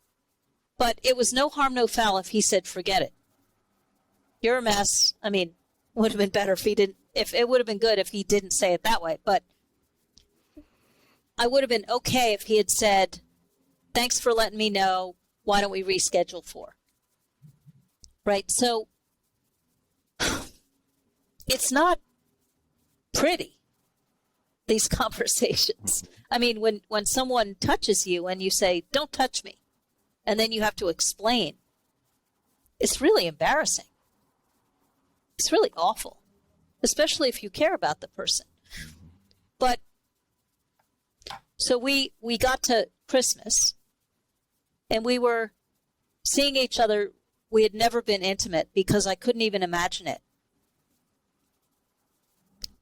Speaker 4: But it was no harm, no foul if he said, forget it. You're a mess. I mean, would have been better if he didn't, if it would have been good if he didn't say it that way. But I would have been okay if he had said, thanks for letting me know. Why don't we reschedule for? Right? So it's not pretty, these conversations. I mean, when someone touches you and you say, don't touch me, and then you have to explain, it's really embarrassing. It's really awful, especially if you care about the person. But so we got to Christmas, and we were seeing each other. We had never been intimate because I couldn't even imagine it.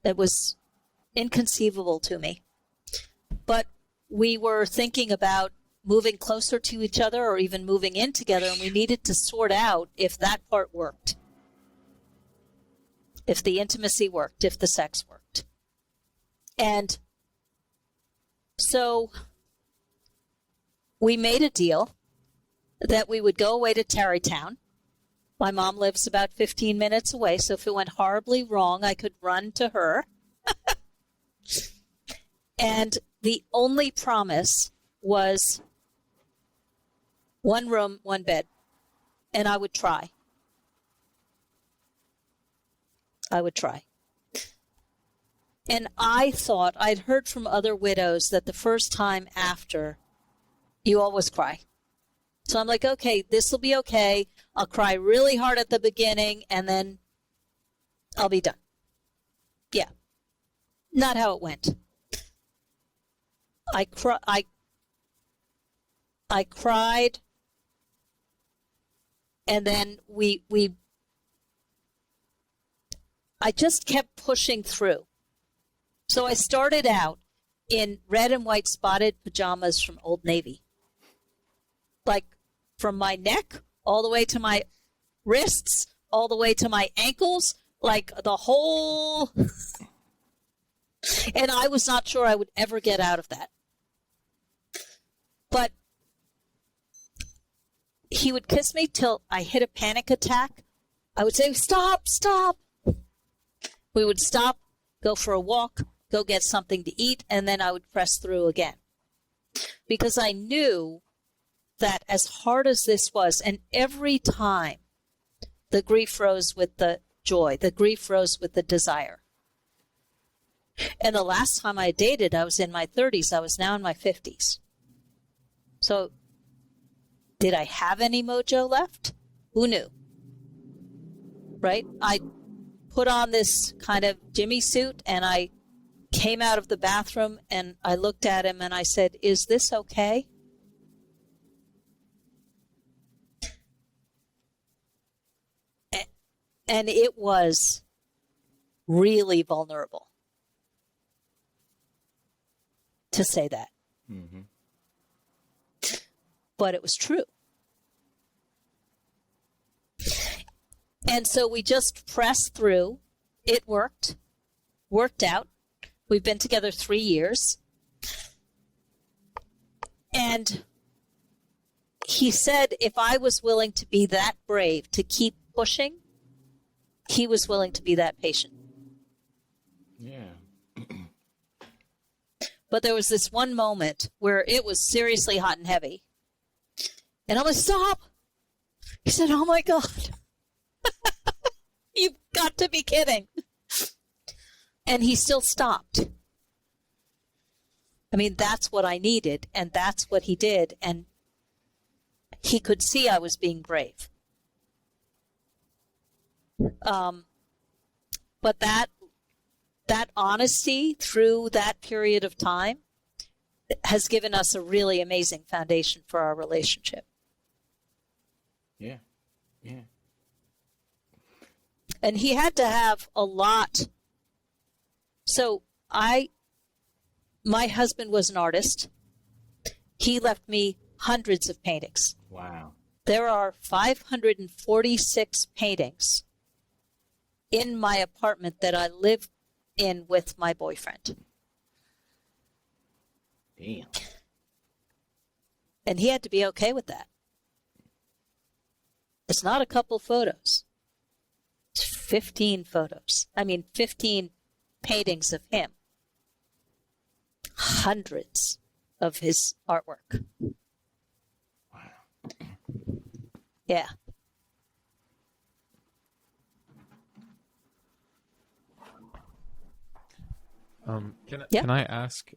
Speaker 4: It was inconceivable to me. But we were thinking about moving closer to each other or even moving in together, and we needed to sort out if that part worked. If the intimacy worked, if the sex worked. And so we made a deal that we would go away to Tarrytown. My mom lives about 15 minutes away, so if it went horribly wrong, I could run to her. And the only promise was one room, one bed. And I would try. I would try. And I thought, I'd heard from other widows that the first time after, you always cry. So I'm like, okay, this will be okay. I'll cry really hard at the beginning, and then I'll be done. Yeah. Not how it went. I cried, and then I just kept pushing through. So I started out in red and white spotted pajamas from Old Navy. Like from my neck all the way to my wrists, all the way to my ankles, like the whole... And I was not sure I would ever get out of that. But he would kiss me till I hit a panic attack. I would say, stop, stop. We would stop, go for a walk, go get something to eat, and then I would press through again. Because I knew that as hard as this was, and every time the grief rose with the joy, the grief rose with the desire. And the last time I dated, I was in my 30s. I was now in my 50s. So did I have any mojo left? Who knew? Right? I put on this kind of Jimmy suit, and I came out of the bathroom, and I looked at him, and I said, is this okay? And it was really vulnerable to say that. Mm-hmm. But it was true. And so we just pressed through. It worked out. We've been together 3 years. And he said if I was willing to be that brave to keep pushing, he was willing to be that patient.
Speaker 3: Yeah.
Speaker 4: But there was this one moment where it was seriously hot and heavy. And I'm like, stop. He said, oh my God. You've got to be kidding. And he still stopped. I mean, that's what I needed, and that's what he did. And he could see I was being brave. But that honesty through that period of time has given us a really amazing foundation for our relationship.
Speaker 3: Yeah. Yeah.
Speaker 4: And he had to have a lot. So my husband was an artist. He left me hundreds of paintings.
Speaker 3: Wow.
Speaker 4: There are 546 paintings in my apartment that I live in with my boyfriend.
Speaker 3: Damn.
Speaker 4: And he had to be okay with that. It's not a couple photos. It's 15 photos. 15 paintings of him. Hundreds of his artwork.
Speaker 3: Wow.
Speaker 4: Yeah.
Speaker 5: Can I ask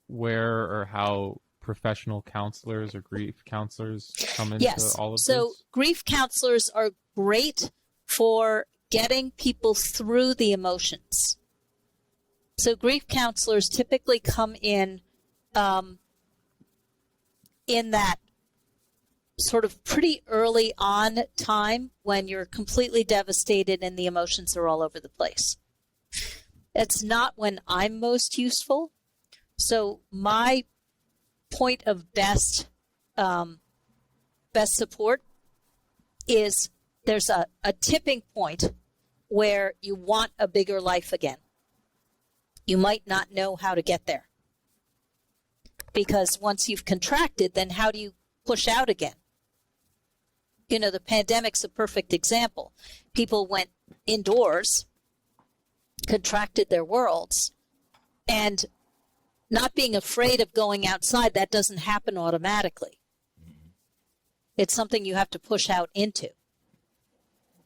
Speaker 5: where or how professional counselors or grief counselors come into all of this?
Speaker 4: So grief counselors are great for getting people through the emotions. So grief counselors typically come in that sort of pretty early on time when you're completely devastated and the emotions are all over the place. It's not when I'm most useful. So my point of best support is there's a tipping point where you want a bigger life again. You might not know how to get there. Because once you've contracted, then how do you push out again? The pandemic's a perfect example. People went indoors, contracted their worlds, and not being afraid of going outside, that doesn't happen automatically. It's something you have to push out into.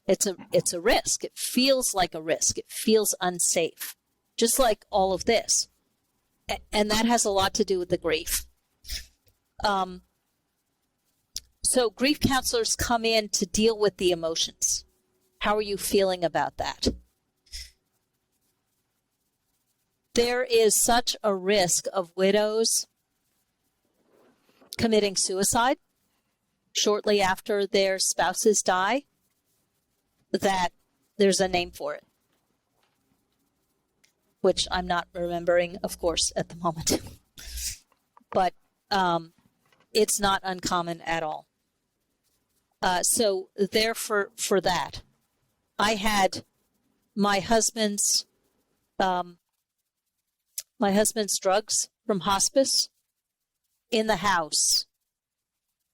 Speaker 4: It's a risk. It feels like a risk. It feels unsafe, just like all of this. And that has a lot to do with the grief. So grief counselors come in to deal with the emotions. How are you feeling about that? There is such a risk of widows committing suicide shortly after their spouses die that there's a name for it, which I'm not remembering, of course, at the moment. But it's not uncommon at all. So there for that, I had my husband's drugs from hospice in the house.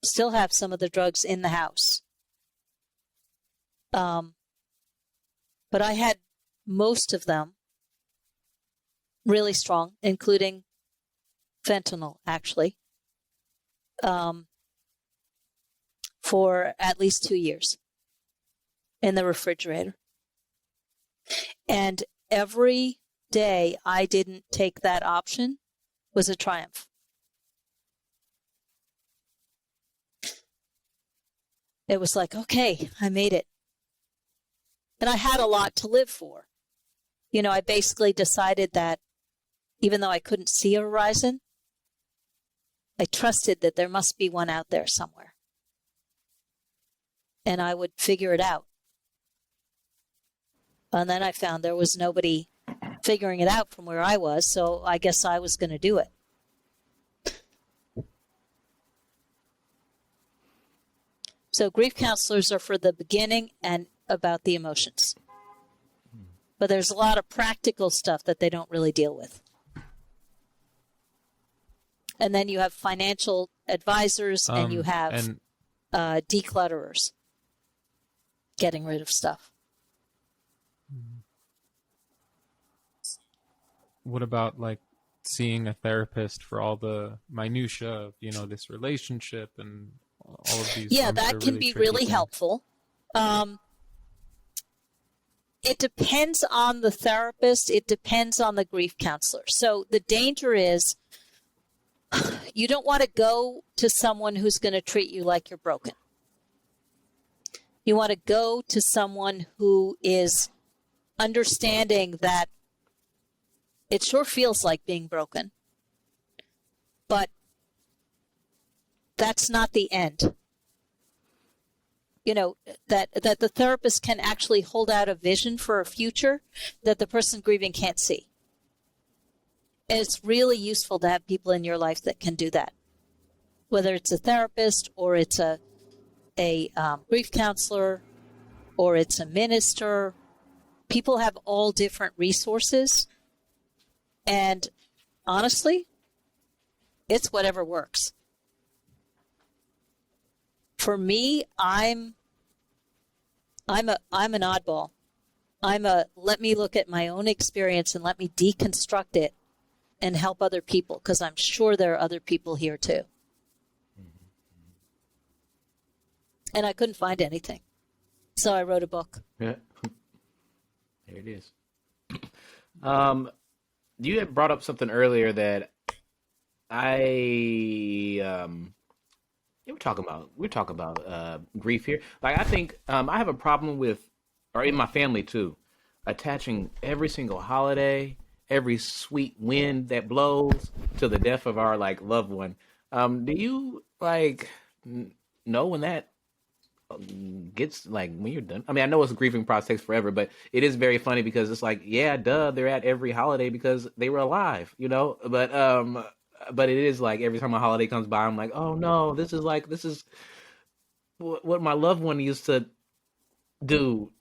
Speaker 4: Still have some of the drugs in the house. But I had most of them really strong, including fentanyl, actually, for at least 2 years in the refrigerator. And every day I didn't take that option was a triumph. It was like, okay, I made it. And I had a lot to live for. I basically decided that even though I couldn't see a horizon, I trusted that there must be one out there somewhere. And I would figure it out. And then I found there was nobody figuring it out from where I was, so I guess I was going to do it. So grief counselors are for the beginning and about the emotions. But there's a lot of practical stuff that they don't really deal with. And then you have financial advisors and you have declutterers, getting rid of stuff.
Speaker 5: What about seeing a therapist for all the minutia of, this relationship and all of these?
Speaker 4: Yeah, that can be really helpful. It depends on the therapist. It depends on the grief counselor. So the danger is you don't want to go to someone who's going to treat you like you're broken. You want to go to someone who is understanding that it sure feels like being broken, but that's not the end. That the therapist can actually hold out a vision for a future that the person grieving can't see. And it's really useful to have people in your life that can do that, whether it's a therapist or it's a grief counselor or it's a minister. People have all different resources. And honestly, it's whatever works. For me, I'm an oddball. Let me look at my own experience and let me deconstruct it and help other people, because I'm sure there are other people here too. And I couldn't find anything. So I wrote a book.
Speaker 3: Yeah. There it is. You had brought up something earlier that we're talking about grief here. Like, I think I have a problem with, or in my family too, attaching every single holiday, every sweet wind that blows to the death of our like loved one. Do you like know when that gets, like, when you're done? I mean, I know it's a grieving process, takes forever, but it is very funny because it's like, yeah, duh, they're at every holiday because they were alive, you know. But it is like every time a holiday comes by, I'm like, oh no, this is what my loved one used to do.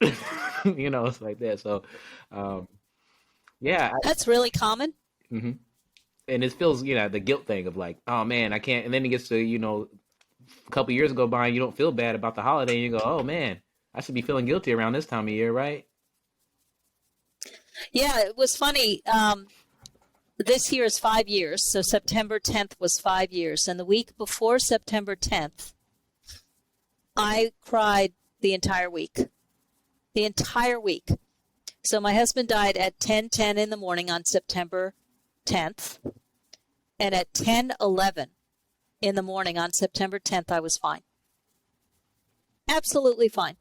Speaker 3: You know, it's like that. So, yeah,
Speaker 4: That's really common.
Speaker 3: and it feels, you know, the guilt thing of like, oh man, I can't. And then it gets to, you know, a couple years go by and you don't feel bad about the holiday, and you go, oh man, I should be feeling guilty around this time of year, right?
Speaker 4: Yeah, it was funny. This year is 5 years, so September 10th was 5 years. And the week before September 10th, I cried the entire week. The entire week. So my husband died at 10:10 in the morning on September 10th. And at 10:11 in the morning on September 10th, I was fine. Absolutely fine.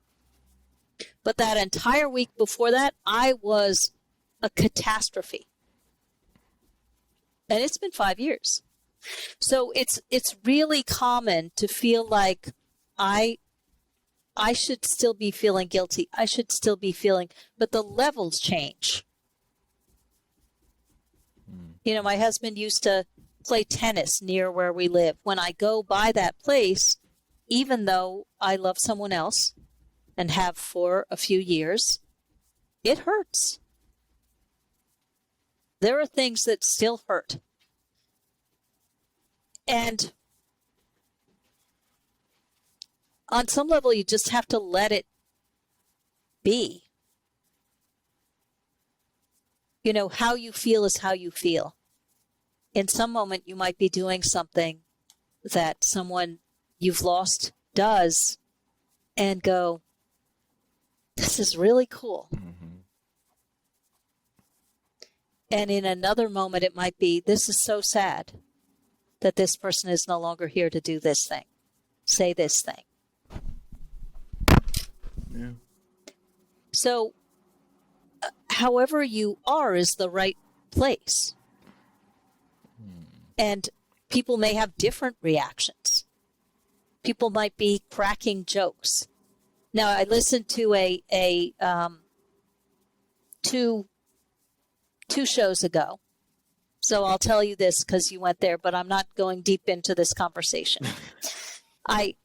Speaker 4: But that entire week before that, I was a catastrophe. And it's been 5 years. So it's really common to feel like I should still be feeling guilty. I should still be feeling, but the levels change. You know, my husband used to play tennis near where we live. When I go by that place, even though I love someone else and have for a few years, it hurts. There are things that still hurt. And on some level, you just have to let it be. You know, how you feel is how you feel. In some moment, you might be doing something that someone you've lost does and go, this is really cool. And in another moment, it might be, this is so sad that this person is no longer here to do this thing, say this thing.
Speaker 3: Yeah.
Speaker 4: So, however you are is the right place. And people may have different reactions. People might be cracking jokes. Now, I listened to two shows ago. So I'll tell you this because you went there, but I'm not going deep into this conversation. I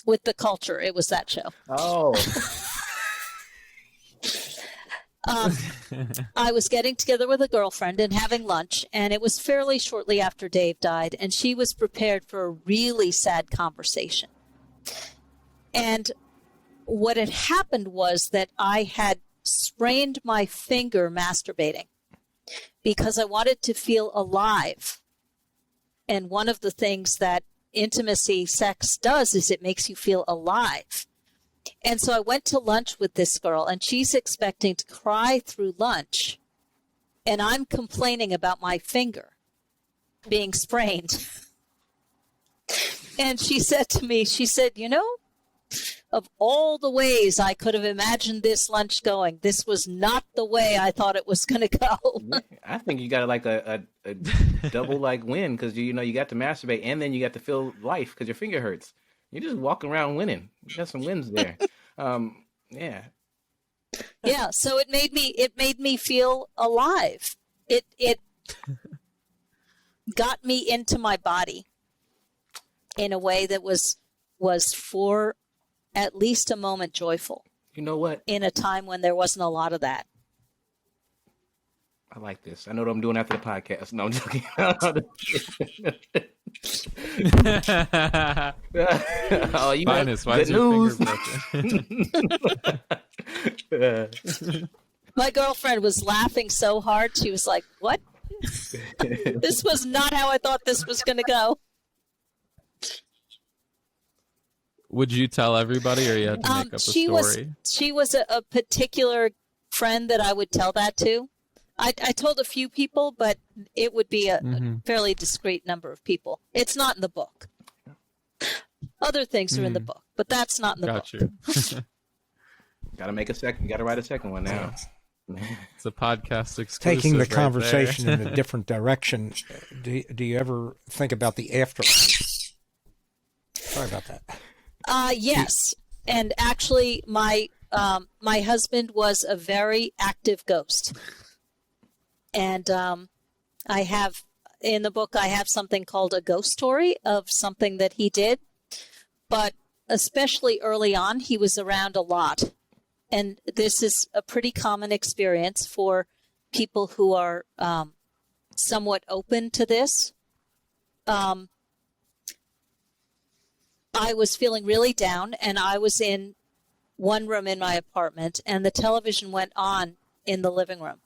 Speaker 4: with the culture, it was that show.
Speaker 3: Oh.
Speaker 4: I was getting together with a girlfriend and having lunch, and it was fairly shortly after Dave died, and she was prepared for a really sad conversation. And what had happened was that I had sprained my finger masturbating because I wanted to feel alive. And one of the things that intimacy sex does is it makes you feel alive. And so I went to lunch with this girl, and she's expecting to cry through lunch. And I'm complaining about my finger being sprained. And she said to me, she said, you know, of all the ways I could have imagined this lunch going, this was not the way I thought it was going to go.
Speaker 3: I think you got like a double like win, because you know you got to masturbate and then you got to feel life because your finger hurts. You're just walking around winning. You got some wins there. Yeah.
Speaker 4: Yeah. So it made me feel alive. It got me into my body in a way that was for at least a moment joyful
Speaker 3: You know what?
Speaker 4: in a time when there wasn't a lot of that.
Speaker 3: I like this. I know what I'm doing after the podcast. No, I'm joking. Oh, you know,
Speaker 5: Finest, why
Speaker 3: good
Speaker 5: is your
Speaker 3: news.
Speaker 5: finger broken?
Speaker 4: My girlfriend was laughing so hard, she was like, what? This was not how I thought this was going to go.
Speaker 5: Would you tell everybody, or you had to make up a story?
Speaker 4: She was a particular friend that I would tell that to. I told a few people, but it would be a fairly discreet number of people. It's not in the book. Other things are in the book, but that's not in the book.
Speaker 5: You.
Speaker 3: Gotta make a second. Gotta write a second one now.
Speaker 5: It's a podcast exclusive.
Speaker 6: Taking the
Speaker 5: right
Speaker 6: conversation
Speaker 5: there.
Speaker 6: in a different direction, do you ever think about the afterlife? Sorry about that.
Speaker 4: Yes, and actually, my husband was a very active ghost, and I have in the book I have something called a ghost story of something that he did, but especially early on, he was around a lot, and this is a pretty common experience for people who are somewhat open to this. I was feeling really down, and I was in one room in my apartment, and the television went on in the living room.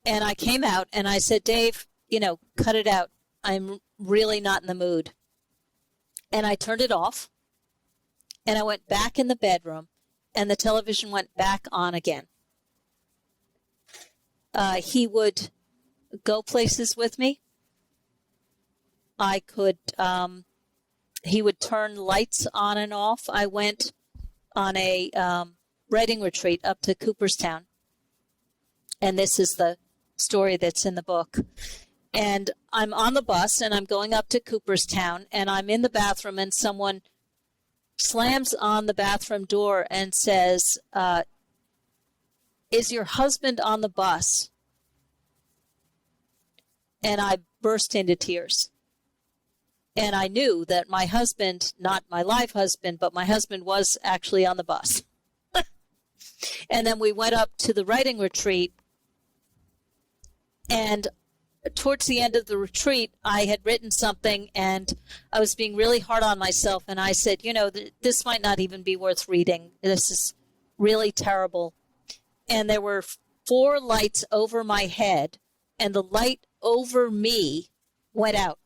Speaker 4: And I came out, and I said, Dave, cut it out. I'm really not in the mood. And I turned it off, and I went back in the bedroom, and the television went back on again. He would go places with me. I could, he would turn lights on and off. I went on a writing retreat up to Cooperstown. And this is the story that's in the book. And I'm on the bus and I'm going up to Cooperstown and I'm in the bathroom and someone slams on the bathroom door and says, is your husband on the bus? And I burst into tears. And I knew that my husband, not my live husband, but my husband was actually on the bus. And then we went up to the writing retreat. And towards the end of the retreat, I had written something and I was being really hard on myself. And I said, this might not even be worth reading. This is really terrible. And there were 4 lights over my head and the light over me went out.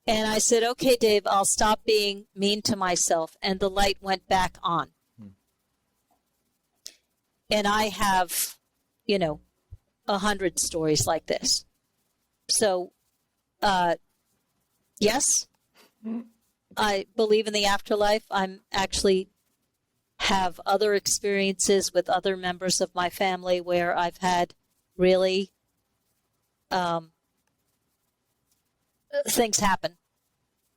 Speaker 4: And I said, okay, Dave, I'll stop being mean to myself. And the light went back on. And I have, 100 stories like this. So, yes, I believe in the afterlife. I'm actually have other experiences with other members of my family where I've had really things happen.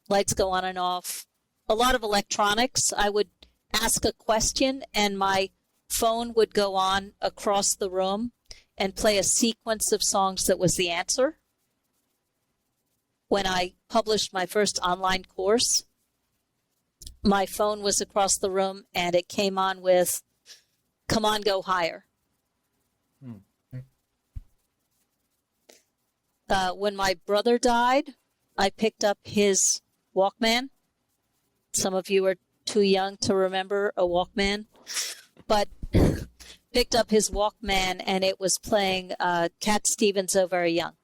Speaker 4: Lights go on and off. A lot of electronics. I would ask a question and my phone would go on across the room and play a sequence of songs that was the answer. When I published my first online course, my phone was across the room and it came on with Come On, Go Higher. When my brother died, I picked up his Walkman. Some of you are too young to remember a Walkman, but picked up his Walkman and it was playing Cat Stevens' Oh Very Young.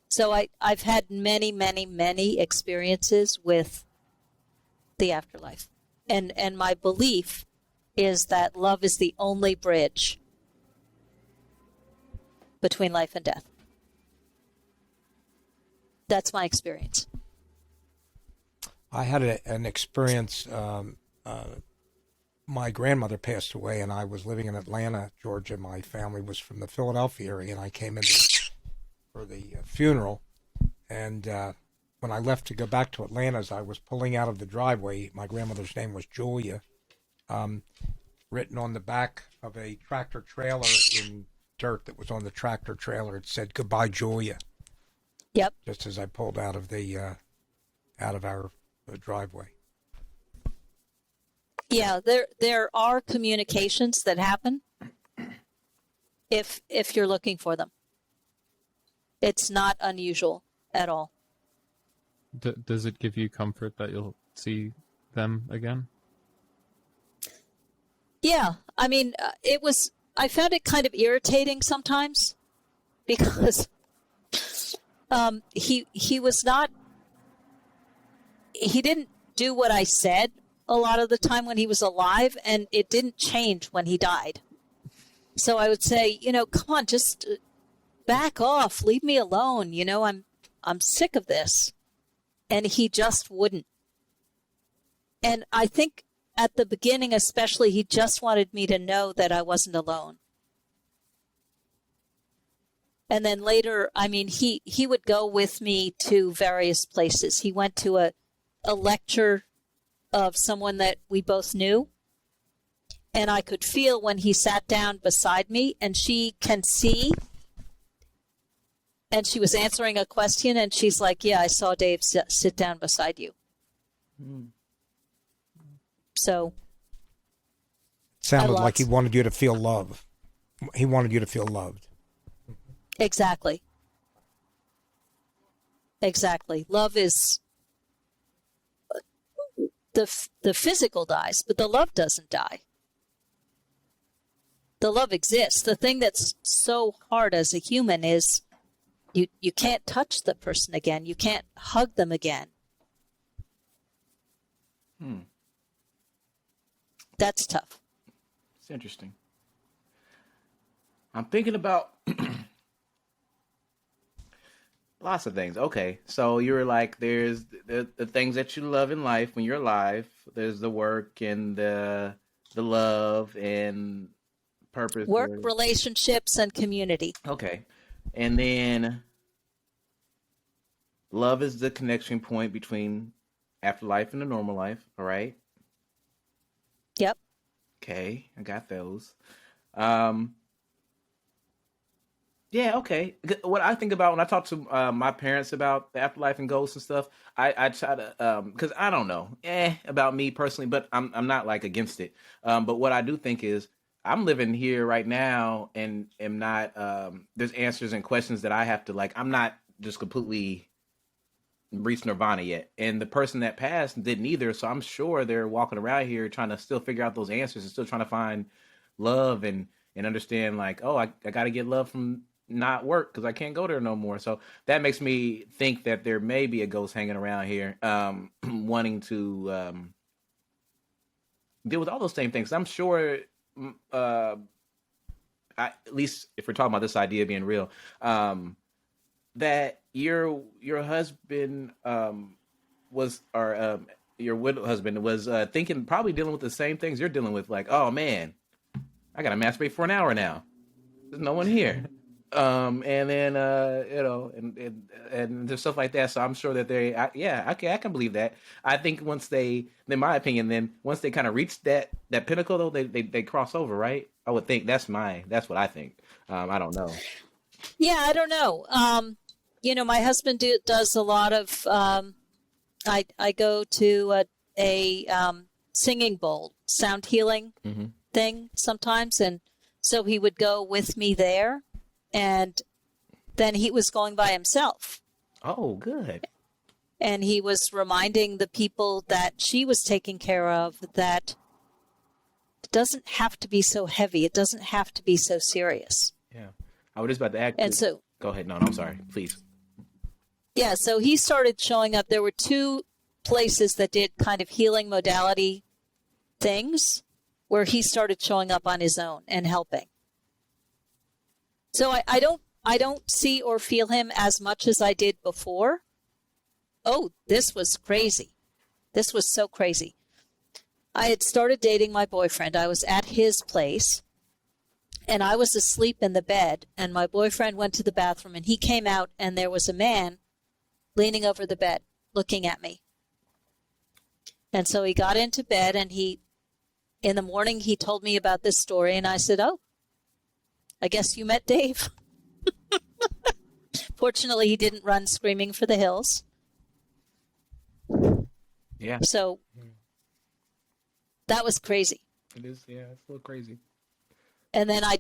Speaker 4: So I've had many, many, many experiences with the afterlife. And my belief is that love is the only bridge between life and death. That's my experience.
Speaker 6: I had an experience. My grandmother passed away, and I was living in Atlanta, Georgia. My family was from the Philadelphia area, and I came in for the funeral. And when I left to go back to Atlanta, as I was pulling out of the driveway, my grandmother's name was Julia. Written on the back of a tractor trailer in dirt that was on the tractor trailer, it said, "Goodbye, Julia."
Speaker 4: Yep.
Speaker 6: Just as I pulled out of our driveway.
Speaker 4: Yeah, there are communications that happen if you're looking for them. It's not unusual at all.
Speaker 5: Does it give you comfort that you'll see them again?
Speaker 4: Yeah, I mean, I found it kind of irritating sometimes because he was not, he didn't do what I said a lot of the time when he was alive, and it didn't change when he died. So I would say, come on, just back off, leave me alone. I'm sick of this. And he just wouldn't. And I think at the beginning, especially, he just wanted me to know that I wasn't alone. And then later, I mean, he would go with me to various places. He went to a lecture of someone that we both knew. And I could feel when he sat down beside me, and she can see. And she was answering a question, and she's like, yeah, I saw Dave sit down beside you. So.
Speaker 6: Sounded like he wanted you to feel love. He wanted you to feel loved.
Speaker 4: Exactly. Love is the physical dies, but the love doesn't die. The love exists. The thing that's so hard as a human is you can't touch the person again. You can't hug them again. That's tough.
Speaker 3: It's interesting. I'm thinking about lots of things. Okay, so you're like, there's the things that you love in life when you're alive. There's the work and the love and purpose.
Speaker 4: Work, relationships, and community.
Speaker 3: Okay, and then love is the connection point between afterlife and the normal life. All right.
Speaker 4: Yep.
Speaker 3: Okay, I got those. Yeah, okay. What I think about when I talk to my parents about the afterlife and ghosts and stuff, I try to because I don't know about me personally, but I'm not like against it. But what I do think is I'm living here right now and am not. There's answers and questions that I have to like. I'm not just completely reached nirvana yet, and the person that passed didn't either. So I'm sure they're walking around here trying to still figure out those answers and still trying to find love and understand like, oh, I got to get love from not work because I can't go there no more. So that makes me think that there may be a ghost hanging around here, wanting to deal with all those same things. I'm sure, at least if we're talking about this idea being real, that your husband was, or your widowed husband was thinking, probably dealing with the same things you're dealing with. Like, oh man, I gotta masturbate for an hour now. There's no one here. And then and there's stuff like that. So I'm sure that I can believe that. I think once they, in my opinion, then once they kind of reach that pinnacle, though, they cross over, right? I would think that's what I think. I don't know.
Speaker 4: Yeah, I don't know. My husband does a lot of. I go to a singing bowl, sound healing thing sometimes, and so he would go with me there. And then he was going by himself.
Speaker 3: Oh, good.
Speaker 4: And he was reminding the people that she was taking care of that it doesn't have to be so heavy. It doesn't have to be so serious.
Speaker 3: Yeah. I was just about to ask.
Speaker 4: And so,
Speaker 3: go ahead. No, I'm sorry. Please.
Speaker 4: Yeah. So he started showing up. There were two places that did kind of healing modality things where he started showing up on his own and helping. So I don't see or feel him as much as I did before. Oh, this was crazy. This was so crazy. I had started dating my boyfriend. I was at his place, and I was asleep in the bed, and my boyfriend went to the bathroom, and he came out, and there was a man leaning over the bed looking at me. And so he got into bed, and in the morning, he told me about this story, and I said, oh, I guess you met Dave. Fortunately, he didn't run screaming for the hills.
Speaker 3: Yeah,
Speaker 4: So that was crazy.
Speaker 3: it is. Yeah, it's a little crazy.
Speaker 4: And then I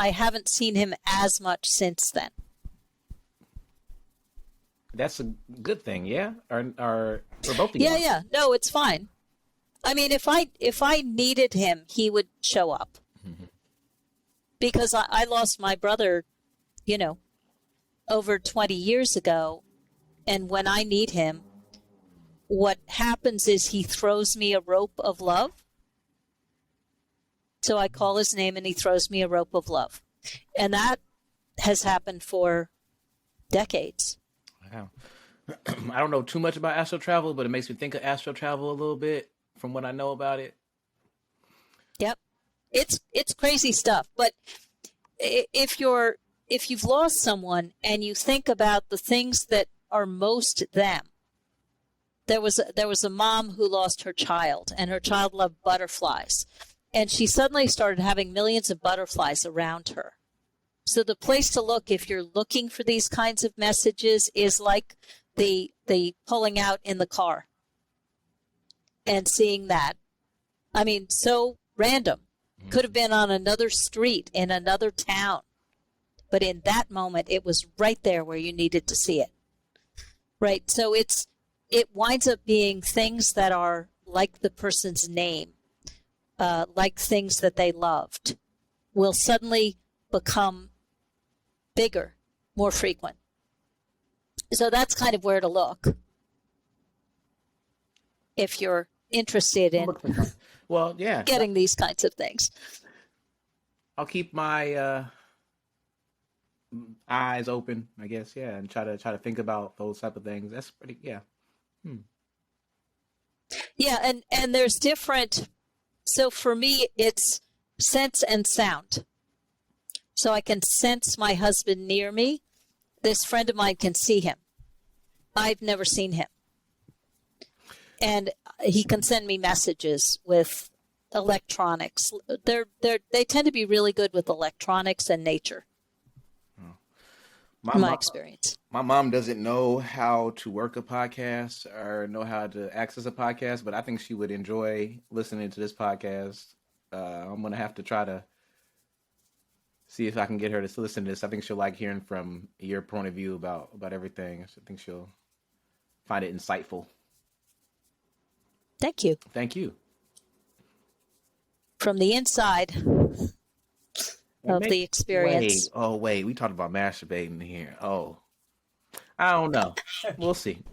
Speaker 4: haven't seen him as much since then.
Speaker 3: That's a good thing, yeah? Or for both of you?
Speaker 4: Yeah. No, it's fine. I mean, if I needed him, he would show up. Because I lost my brother, over 20 years ago. And when I need him, what happens is he throws me a rope of love. So I call his name and he throws me a rope of love. And that has happened for decades.
Speaker 3: Wow. I don't know too much about astral travel, but it makes me think of astral travel a little bit from what I know about it.
Speaker 4: Yep. It's crazy stuff. But if you've lost someone and you think about the things that are most them, there was a mom who lost her child, and her child loved butterflies. And she suddenly started having millions of butterflies around her. So the place to look, if you're looking for these kinds of messages, is like the pulling out in the car and seeing that. I mean, so random. Could have been on another street in another town. But in that moment, it was right there where you needed to see it. Right? So it winds up being things that are like the person's name. Like things that they loved, will suddenly become bigger, more frequent. So that's kind of where to look if you're interested in
Speaker 3: Well, yeah.
Speaker 4: getting these kinds of things.
Speaker 3: I'll keep my eyes open, I guess, yeah, and try to think about those type of things. That's pretty, yeah.
Speaker 4: Yeah, and there's different. So for me, it's sense and sound. So I can sense my husband near me. This friend of mine can see him. I've never seen him. And he can send me messages with electronics. They tend to be really good with electronics and nature. My experience.
Speaker 3: My mom doesn't know how to work a podcast or know how to access a podcast, but I think she would enjoy listening to this podcast. I'm going to have to try to see if I can get her to listen to this. I think she'll like hearing from your point of view about everything. I think she'll find it insightful.
Speaker 4: Thank you.
Speaker 3: Thank you.
Speaker 4: From the inside of the experience.
Speaker 3: Wait. We talked about masturbating here. Oh, I don't know. We'll see.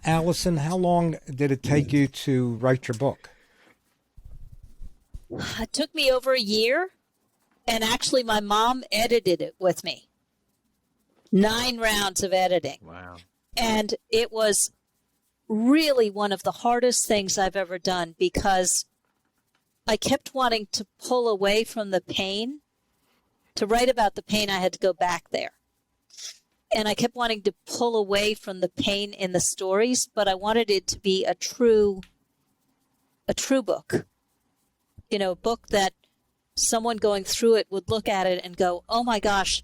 Speaker 6: Alison, how long did it take you to write your book?
Speaker 4: It took me over a year, and actually my mom edited it with me. 9 rounds of editing.
Speaker 3: Wow.
Speaker 4: And it was really one of the hardest things I've ever done, because I kept wanting to pull away from the pain. To write about the pain, I had to go back there. And I kept wanting to pull away from the pain in the stories, but I wanted it to be a true book. A book that someone going through it would look at it and go, oh my gosh,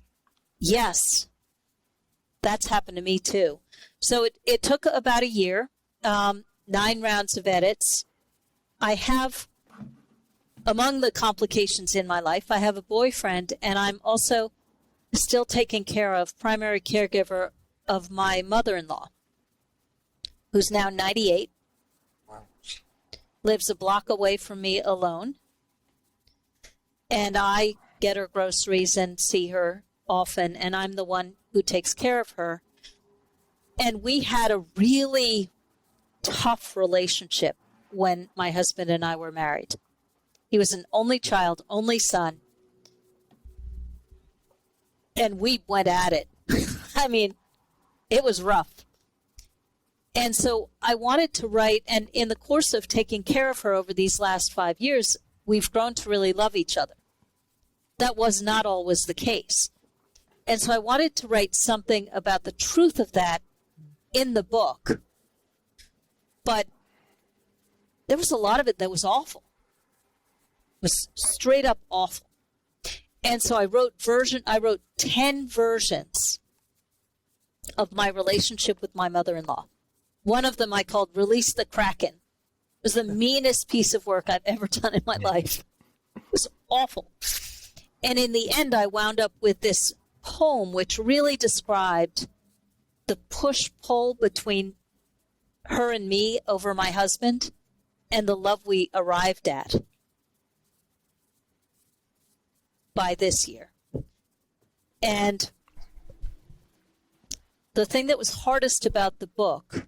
Speaker 4: yes, that's happened to me too. So it took about a year, 9 rounds of edits. I have, among the complications in my life, I have a boyfriend, and I'm also still taking care of, primary caregiver of my mother-in-law, who's now 98, lives a block away from me alone. And I get her groceries and see her often, and I'm the one who takes care of her. And we had a really tough relationship when my husband and I were married. He was an only child, only son. And we went at it. I mean, it was rough. And so I wanted to write, and in the course of taking care of her over these last 5 years, we've grown to really love each other. That was not always the case. And so I wanted to write something about the truth of that in the book. But there was a lot of it that was awful. It was straight up awful. And so I wrote 10 versions of my relationship with my mother-in-law. One of them I called Release the Kraken. It was the meanest piece of work I've ever done in my life. It was awful. And in the end, I wound up with this poem which really described the push-pull between her and me over my husband and the love we arrived at by this year. And the thing that was hardest about the book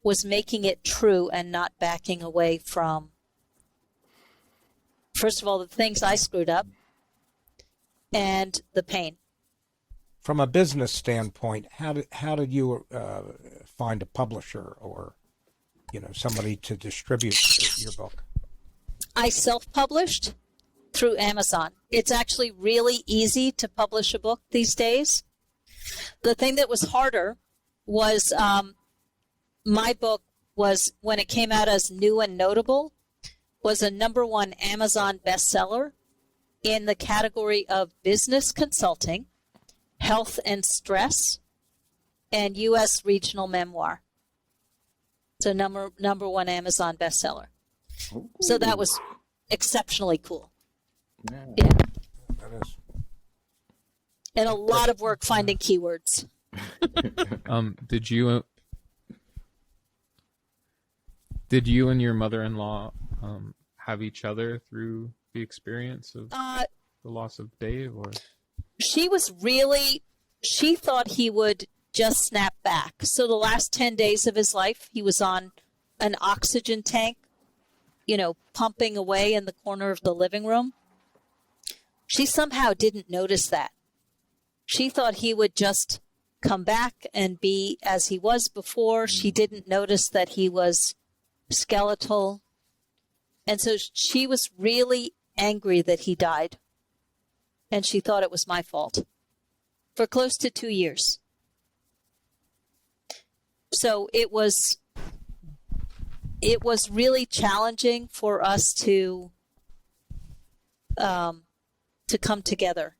Speaker 4: was making it true and not backing away from, first of all, the things I screwed up and the pain.
Speaker 6: From a business standpoint, how did you find a publisher or, somebody to distribute your book?
Speaker 4: I self-published through Amazon. It's actually really easy to publish a book these days. The thing that was harder was my book was, when it came out as new and notable, was a #1 Amazon bestseller in the category of business consulting, health and stress, and U.S. regional memoir. It's a #1 Amazon bestseller.
Speaker 3: Ooh.
Speaker 4: So that was exceptionally cool.
Speaker 3: Yeah.
Speaker 4: Yeah.
Speaker 6: That is.
Speaker 4: And a lot of work finding keywords.
Speaker 5: Did you and your mother-in-law have each other through the experience of the loss of Dave, or?
Speaker 4: She thought he would just snap back. So the last 10 days of his life, he was on an oxygen tank, pumping away in the corner of the living room. She somehow didn't notice that. She thought he would just come back and be as he was before. She didn't notice that he was skeletal. And so she was really angry that he died. And she thought it was my fault for close to 2 years. So it was really challenging for us to come together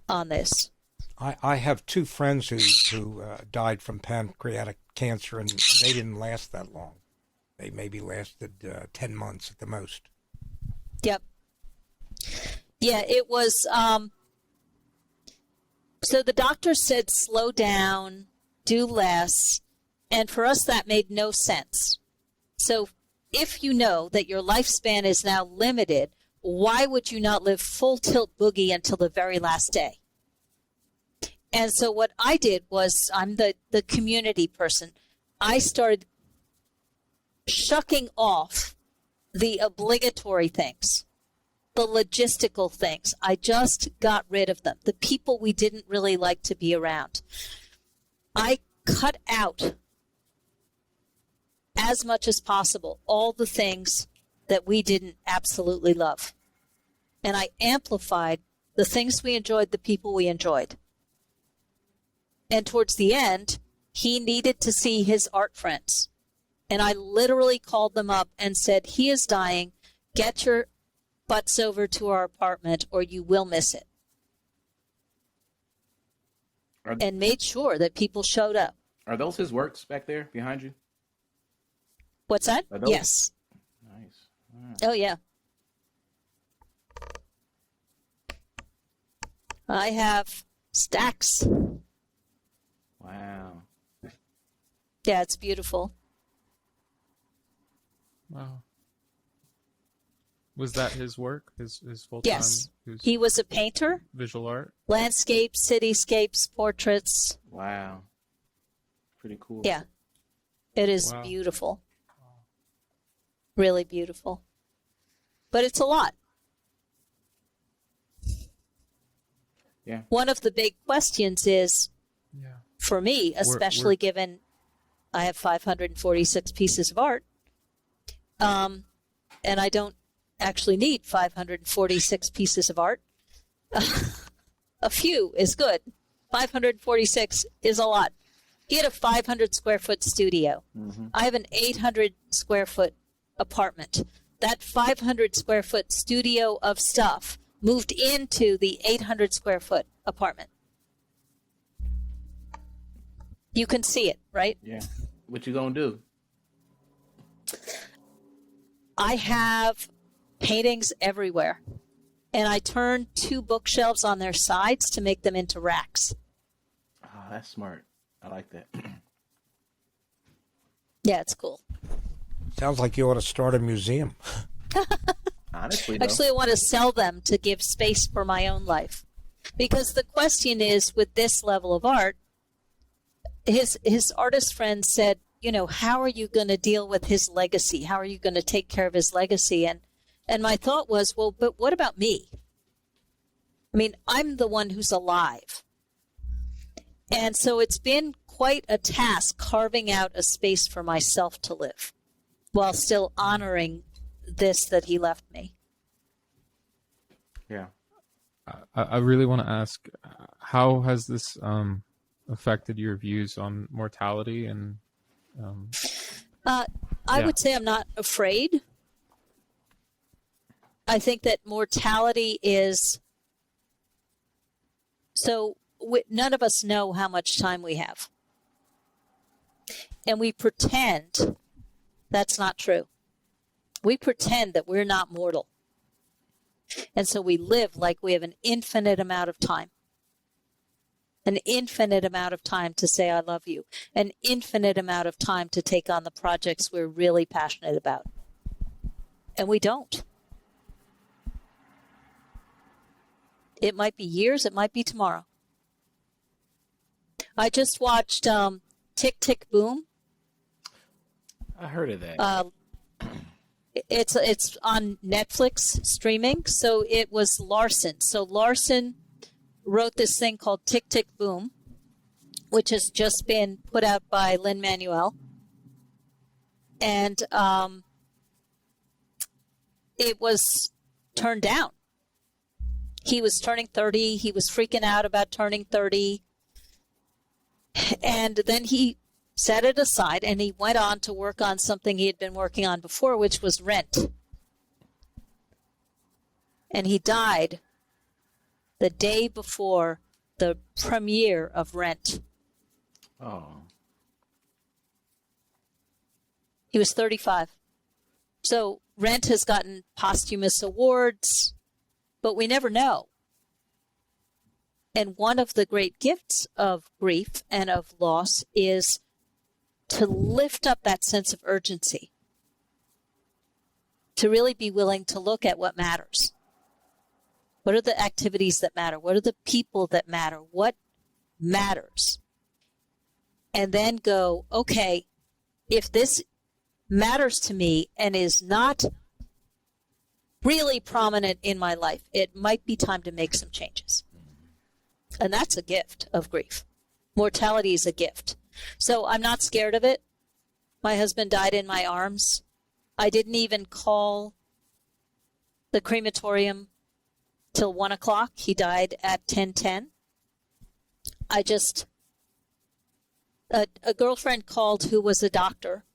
Speaker 4: on this.
Speaker 6: I have two friends who died from pancreatic cancer, and they didn't last that long. They maybe lasted 10 months at the most.
Speaker 4: Yep. Yeah, it was. So the doctor said, slow down, do less. And for us, that made no sense. So if you know that your lifespan is now limited, why would you not live full tilt boogie until the very last day? And so what I did was, I'm the community person. I started shucking off the obligatory things, the logistical things. I just got rid of them, the people we didn't really like to be around. I cut out as much as possible all the things that we didn't absolutely love. And I amplified the things we enjoyed, the people we enjoyed. And towards the end, he needed to see his art friends. And I literally called them up and said, he is dying. Get your butts over to our apartment or you will miss it. And made sure that people showed up.
Speaker 3: Are those his works back there behind you?
Speaker 4: What's that?
Speaker 3: Are those-
Speaker 4: Yes.
Speaker 3: Nice. Wow.
Speaker 4: Oh, yeah. I have stacks.
Speaker 3: Wow.
Speaker 4: Yeah, it's beautiful.
Speaker 5: Wow. Was that his work? His full-time?
Speaker 4: Yes. He was a painter.
Speaker 5: Visual art?
Speaker 4: Landscapes, cityscapes, portraits.
Speaker 3: Wow. Pretty cool.
Speaker 4: Yeah. It is
Speaker 5: Wow.
Speaker 4: beautiful. Really beautiful. But it's a lot.
Speaker 3: Yeah.
Speaker 4: One of the big questions is,
Speaker 5: Yeah.
Speaker 4: for me, especially given I have 546 pieces of art, and I don't actually need 546 pieces of art. A few is good. 546 is a lot. He had a 500 square foot studio.
Speaker 3: Mm-hmm.
Speaker 4: I have an 800 square foot apartment. that 500 square foot studio of stuff moved into the 800 square foot apartment. You can see it, right?
Speaker 3: Yeah. What you gonna do?
Speaker 4: I have paintings everywhere. And I turned 2 bookshelves on their sides to make them into racks.
Speaker 3: Oh, that's smart. I like that.
Speaker 4: Yeah, it's cool.
Speaker 6: Sounds like you ought to start a museum.
Speaker 3: Honestly, though.
Speaker 4: Actually, I want to sell them to give space for my own life. Because the question is, with this level of art, his artist friend said, you know, how are you going to deal with his legacy? How are you going to take care of his legacy? And my thought was, well, but what about me? I mean, I'm the one who's alive. And so it's been quite a task carving out a space for myself to live while still honoring this that he left me.
Speaker 3: Yeah.
Speaker 5: I really want to ask, how has this affected your views on mortality? And
Speaker 4: I would say I'm not afraid. I think that mortality is... So none of us know how much time we have. And we pretend that's not true. We pretend that we're not mortal. And so we live like we have an infinite amount of time. An infinite amount of time to say I love you. An infinite amount of time to take on the projects we're really passionate about. And we don't. It might be years, it might be tomorrow. I just watched Tick, Tick, Boom.
Speaker 3: I heard of that.
Speaker 4: It's on Netflix streaming. So it was Larson. So Larson wrote this thing called Tick, Tick, Boom, which has just been put out by Lin-Manuel. And it was turned down. He was turning 30. He was freaking out about turning 30. And then he set it aside and he went on to work on something he had been working on before, which was Rent. And he died the day before the premiere of Rent.
Speaker 3: Oh.
Speaker 4: He was 35. So Rent has gotten posthumous awards, but we never know. And one of the great gifts of grief and of loss is to lift up that sense of urgency, to really be willing to look at what matters. What are the activities that matter? What are the people that matter? What matters? And then go, okay, if this matters to me and is not really prominent in my life, it might be time to make some changes. And that's a gift of grief. Mortality is a gift. So I'm not scared of it. My husband died in my arms. I didn't even call the crematorium till 1 o'clock. He died at 10:10. A girlfriend called who was a doctor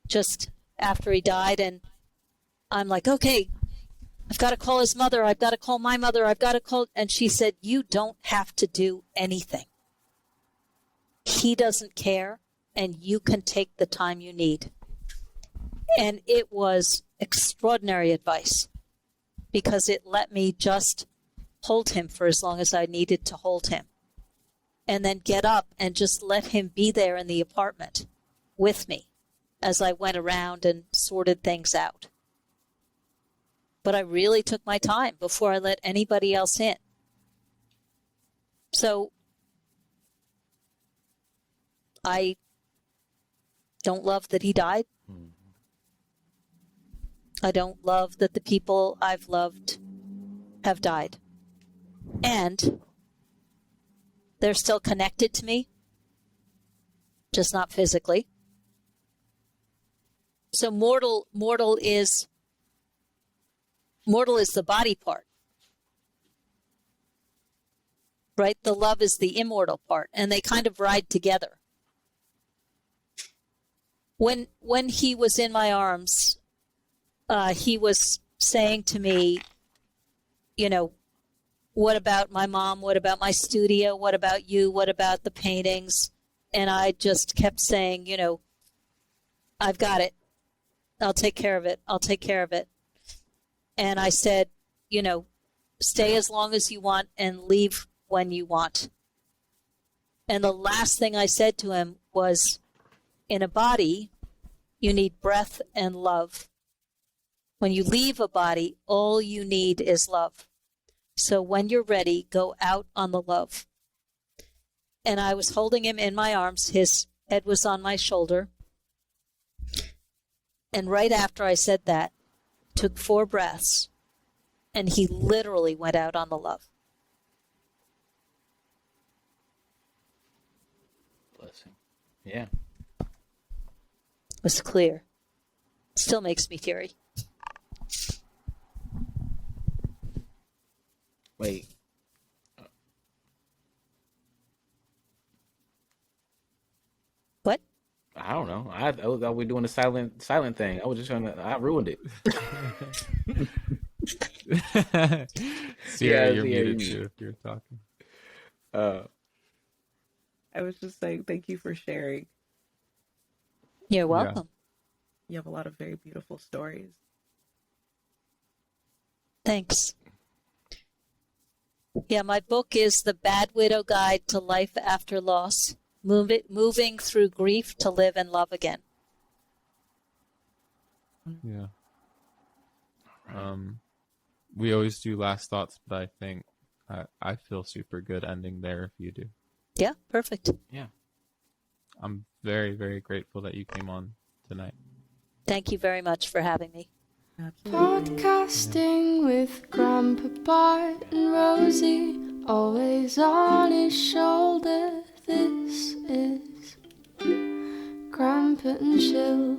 Speaker 4: just after he died, and I'm like, okay, I've got to call his mother. I've got to call my mother. I've got to call. And she said, you don't have to do anything. He doesn't care, and you can take the time you need. And it was extraordinary advice because it let me just hold him for as long as I needed to hold him. And then get up and just let him be there in the apartment with me as I went around and sorted things out. But I really took my time before I let anybody else in. So I don't love that he died. I don't love that the people I've loved have died. And they're still connected to me, just not physically. So mortal is the body part, right? The love is the immortal part, and they kind of ride together. When he was in my arms, he was saying to me, you know, what about my mom? What about my studio? What about you? What about the paintings? And I just kept saying, you know, I've got it. I'll take care of it. I'll take care of it. And I said, you know, stay as long as you want and leave when you want. And the last thing I said to him was, in a body, you need breath and love. When you leave a body, all you need is love. So when you're ready, go out on the love. And I was holding him in my arms. His head was on my shoulder. And right after I said that, took 4 breaths, and he literally went out on the love.
Speaker 3: Blessing. Yeah.
Speaker 4: It was clear. Still makes me teary.
Speaker 3: Wait.
Speaker 4: What?
Speaker 3: I don't know. I thought we were doing the silent thing. I was just trying to. I ruined it.
Speaker 5: Sierra, you're
Speaker 3: Sierra,
Speaker 5: muted
Speaker 3: you
Speaker 5: too if you're talking.
Speaker 2: I was just saying thank you for sharing.
Speaker 4: You're welcome.
Speaker 2: You have a lot of very beautiful stories.
Speaker 4: Thanks. Yeah, my book is The Bad Widow Guide to Life After Loss, Moving Through Grief to Live and Love Again.
Speaker 5: Yeah. We always do last thoughts, but I think I feel super good ending there if you do.
Speaker 4: Yeah, perfect.
Speaker 3: Yeah.
Speaker 5: I'm very, very grateful that you came on tonight.
Speaker 4: Thank you very much for having me.
Speaker 2: Absolutely.
Speaker 7: Podcasting with Grandpa Bart and Rosie, always on his shoulder. This is Grandpa and Chill.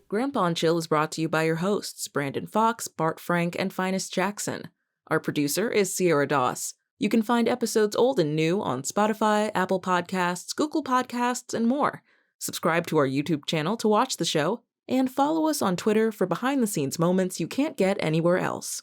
Speaker 2: Grandpa and Chill is brought to you by your hosts, Brandon Fox, Bart Frank, and Finest Jackson. Our producer is Sierra Doss. You can find episodes old and new on Spotify, Apple Podcasts, Google Podcasts, and more. Subscribe to our YouTube channel to watch the show, and follow us on Twitter for behind-the-scenes moments you can't get anywhere else.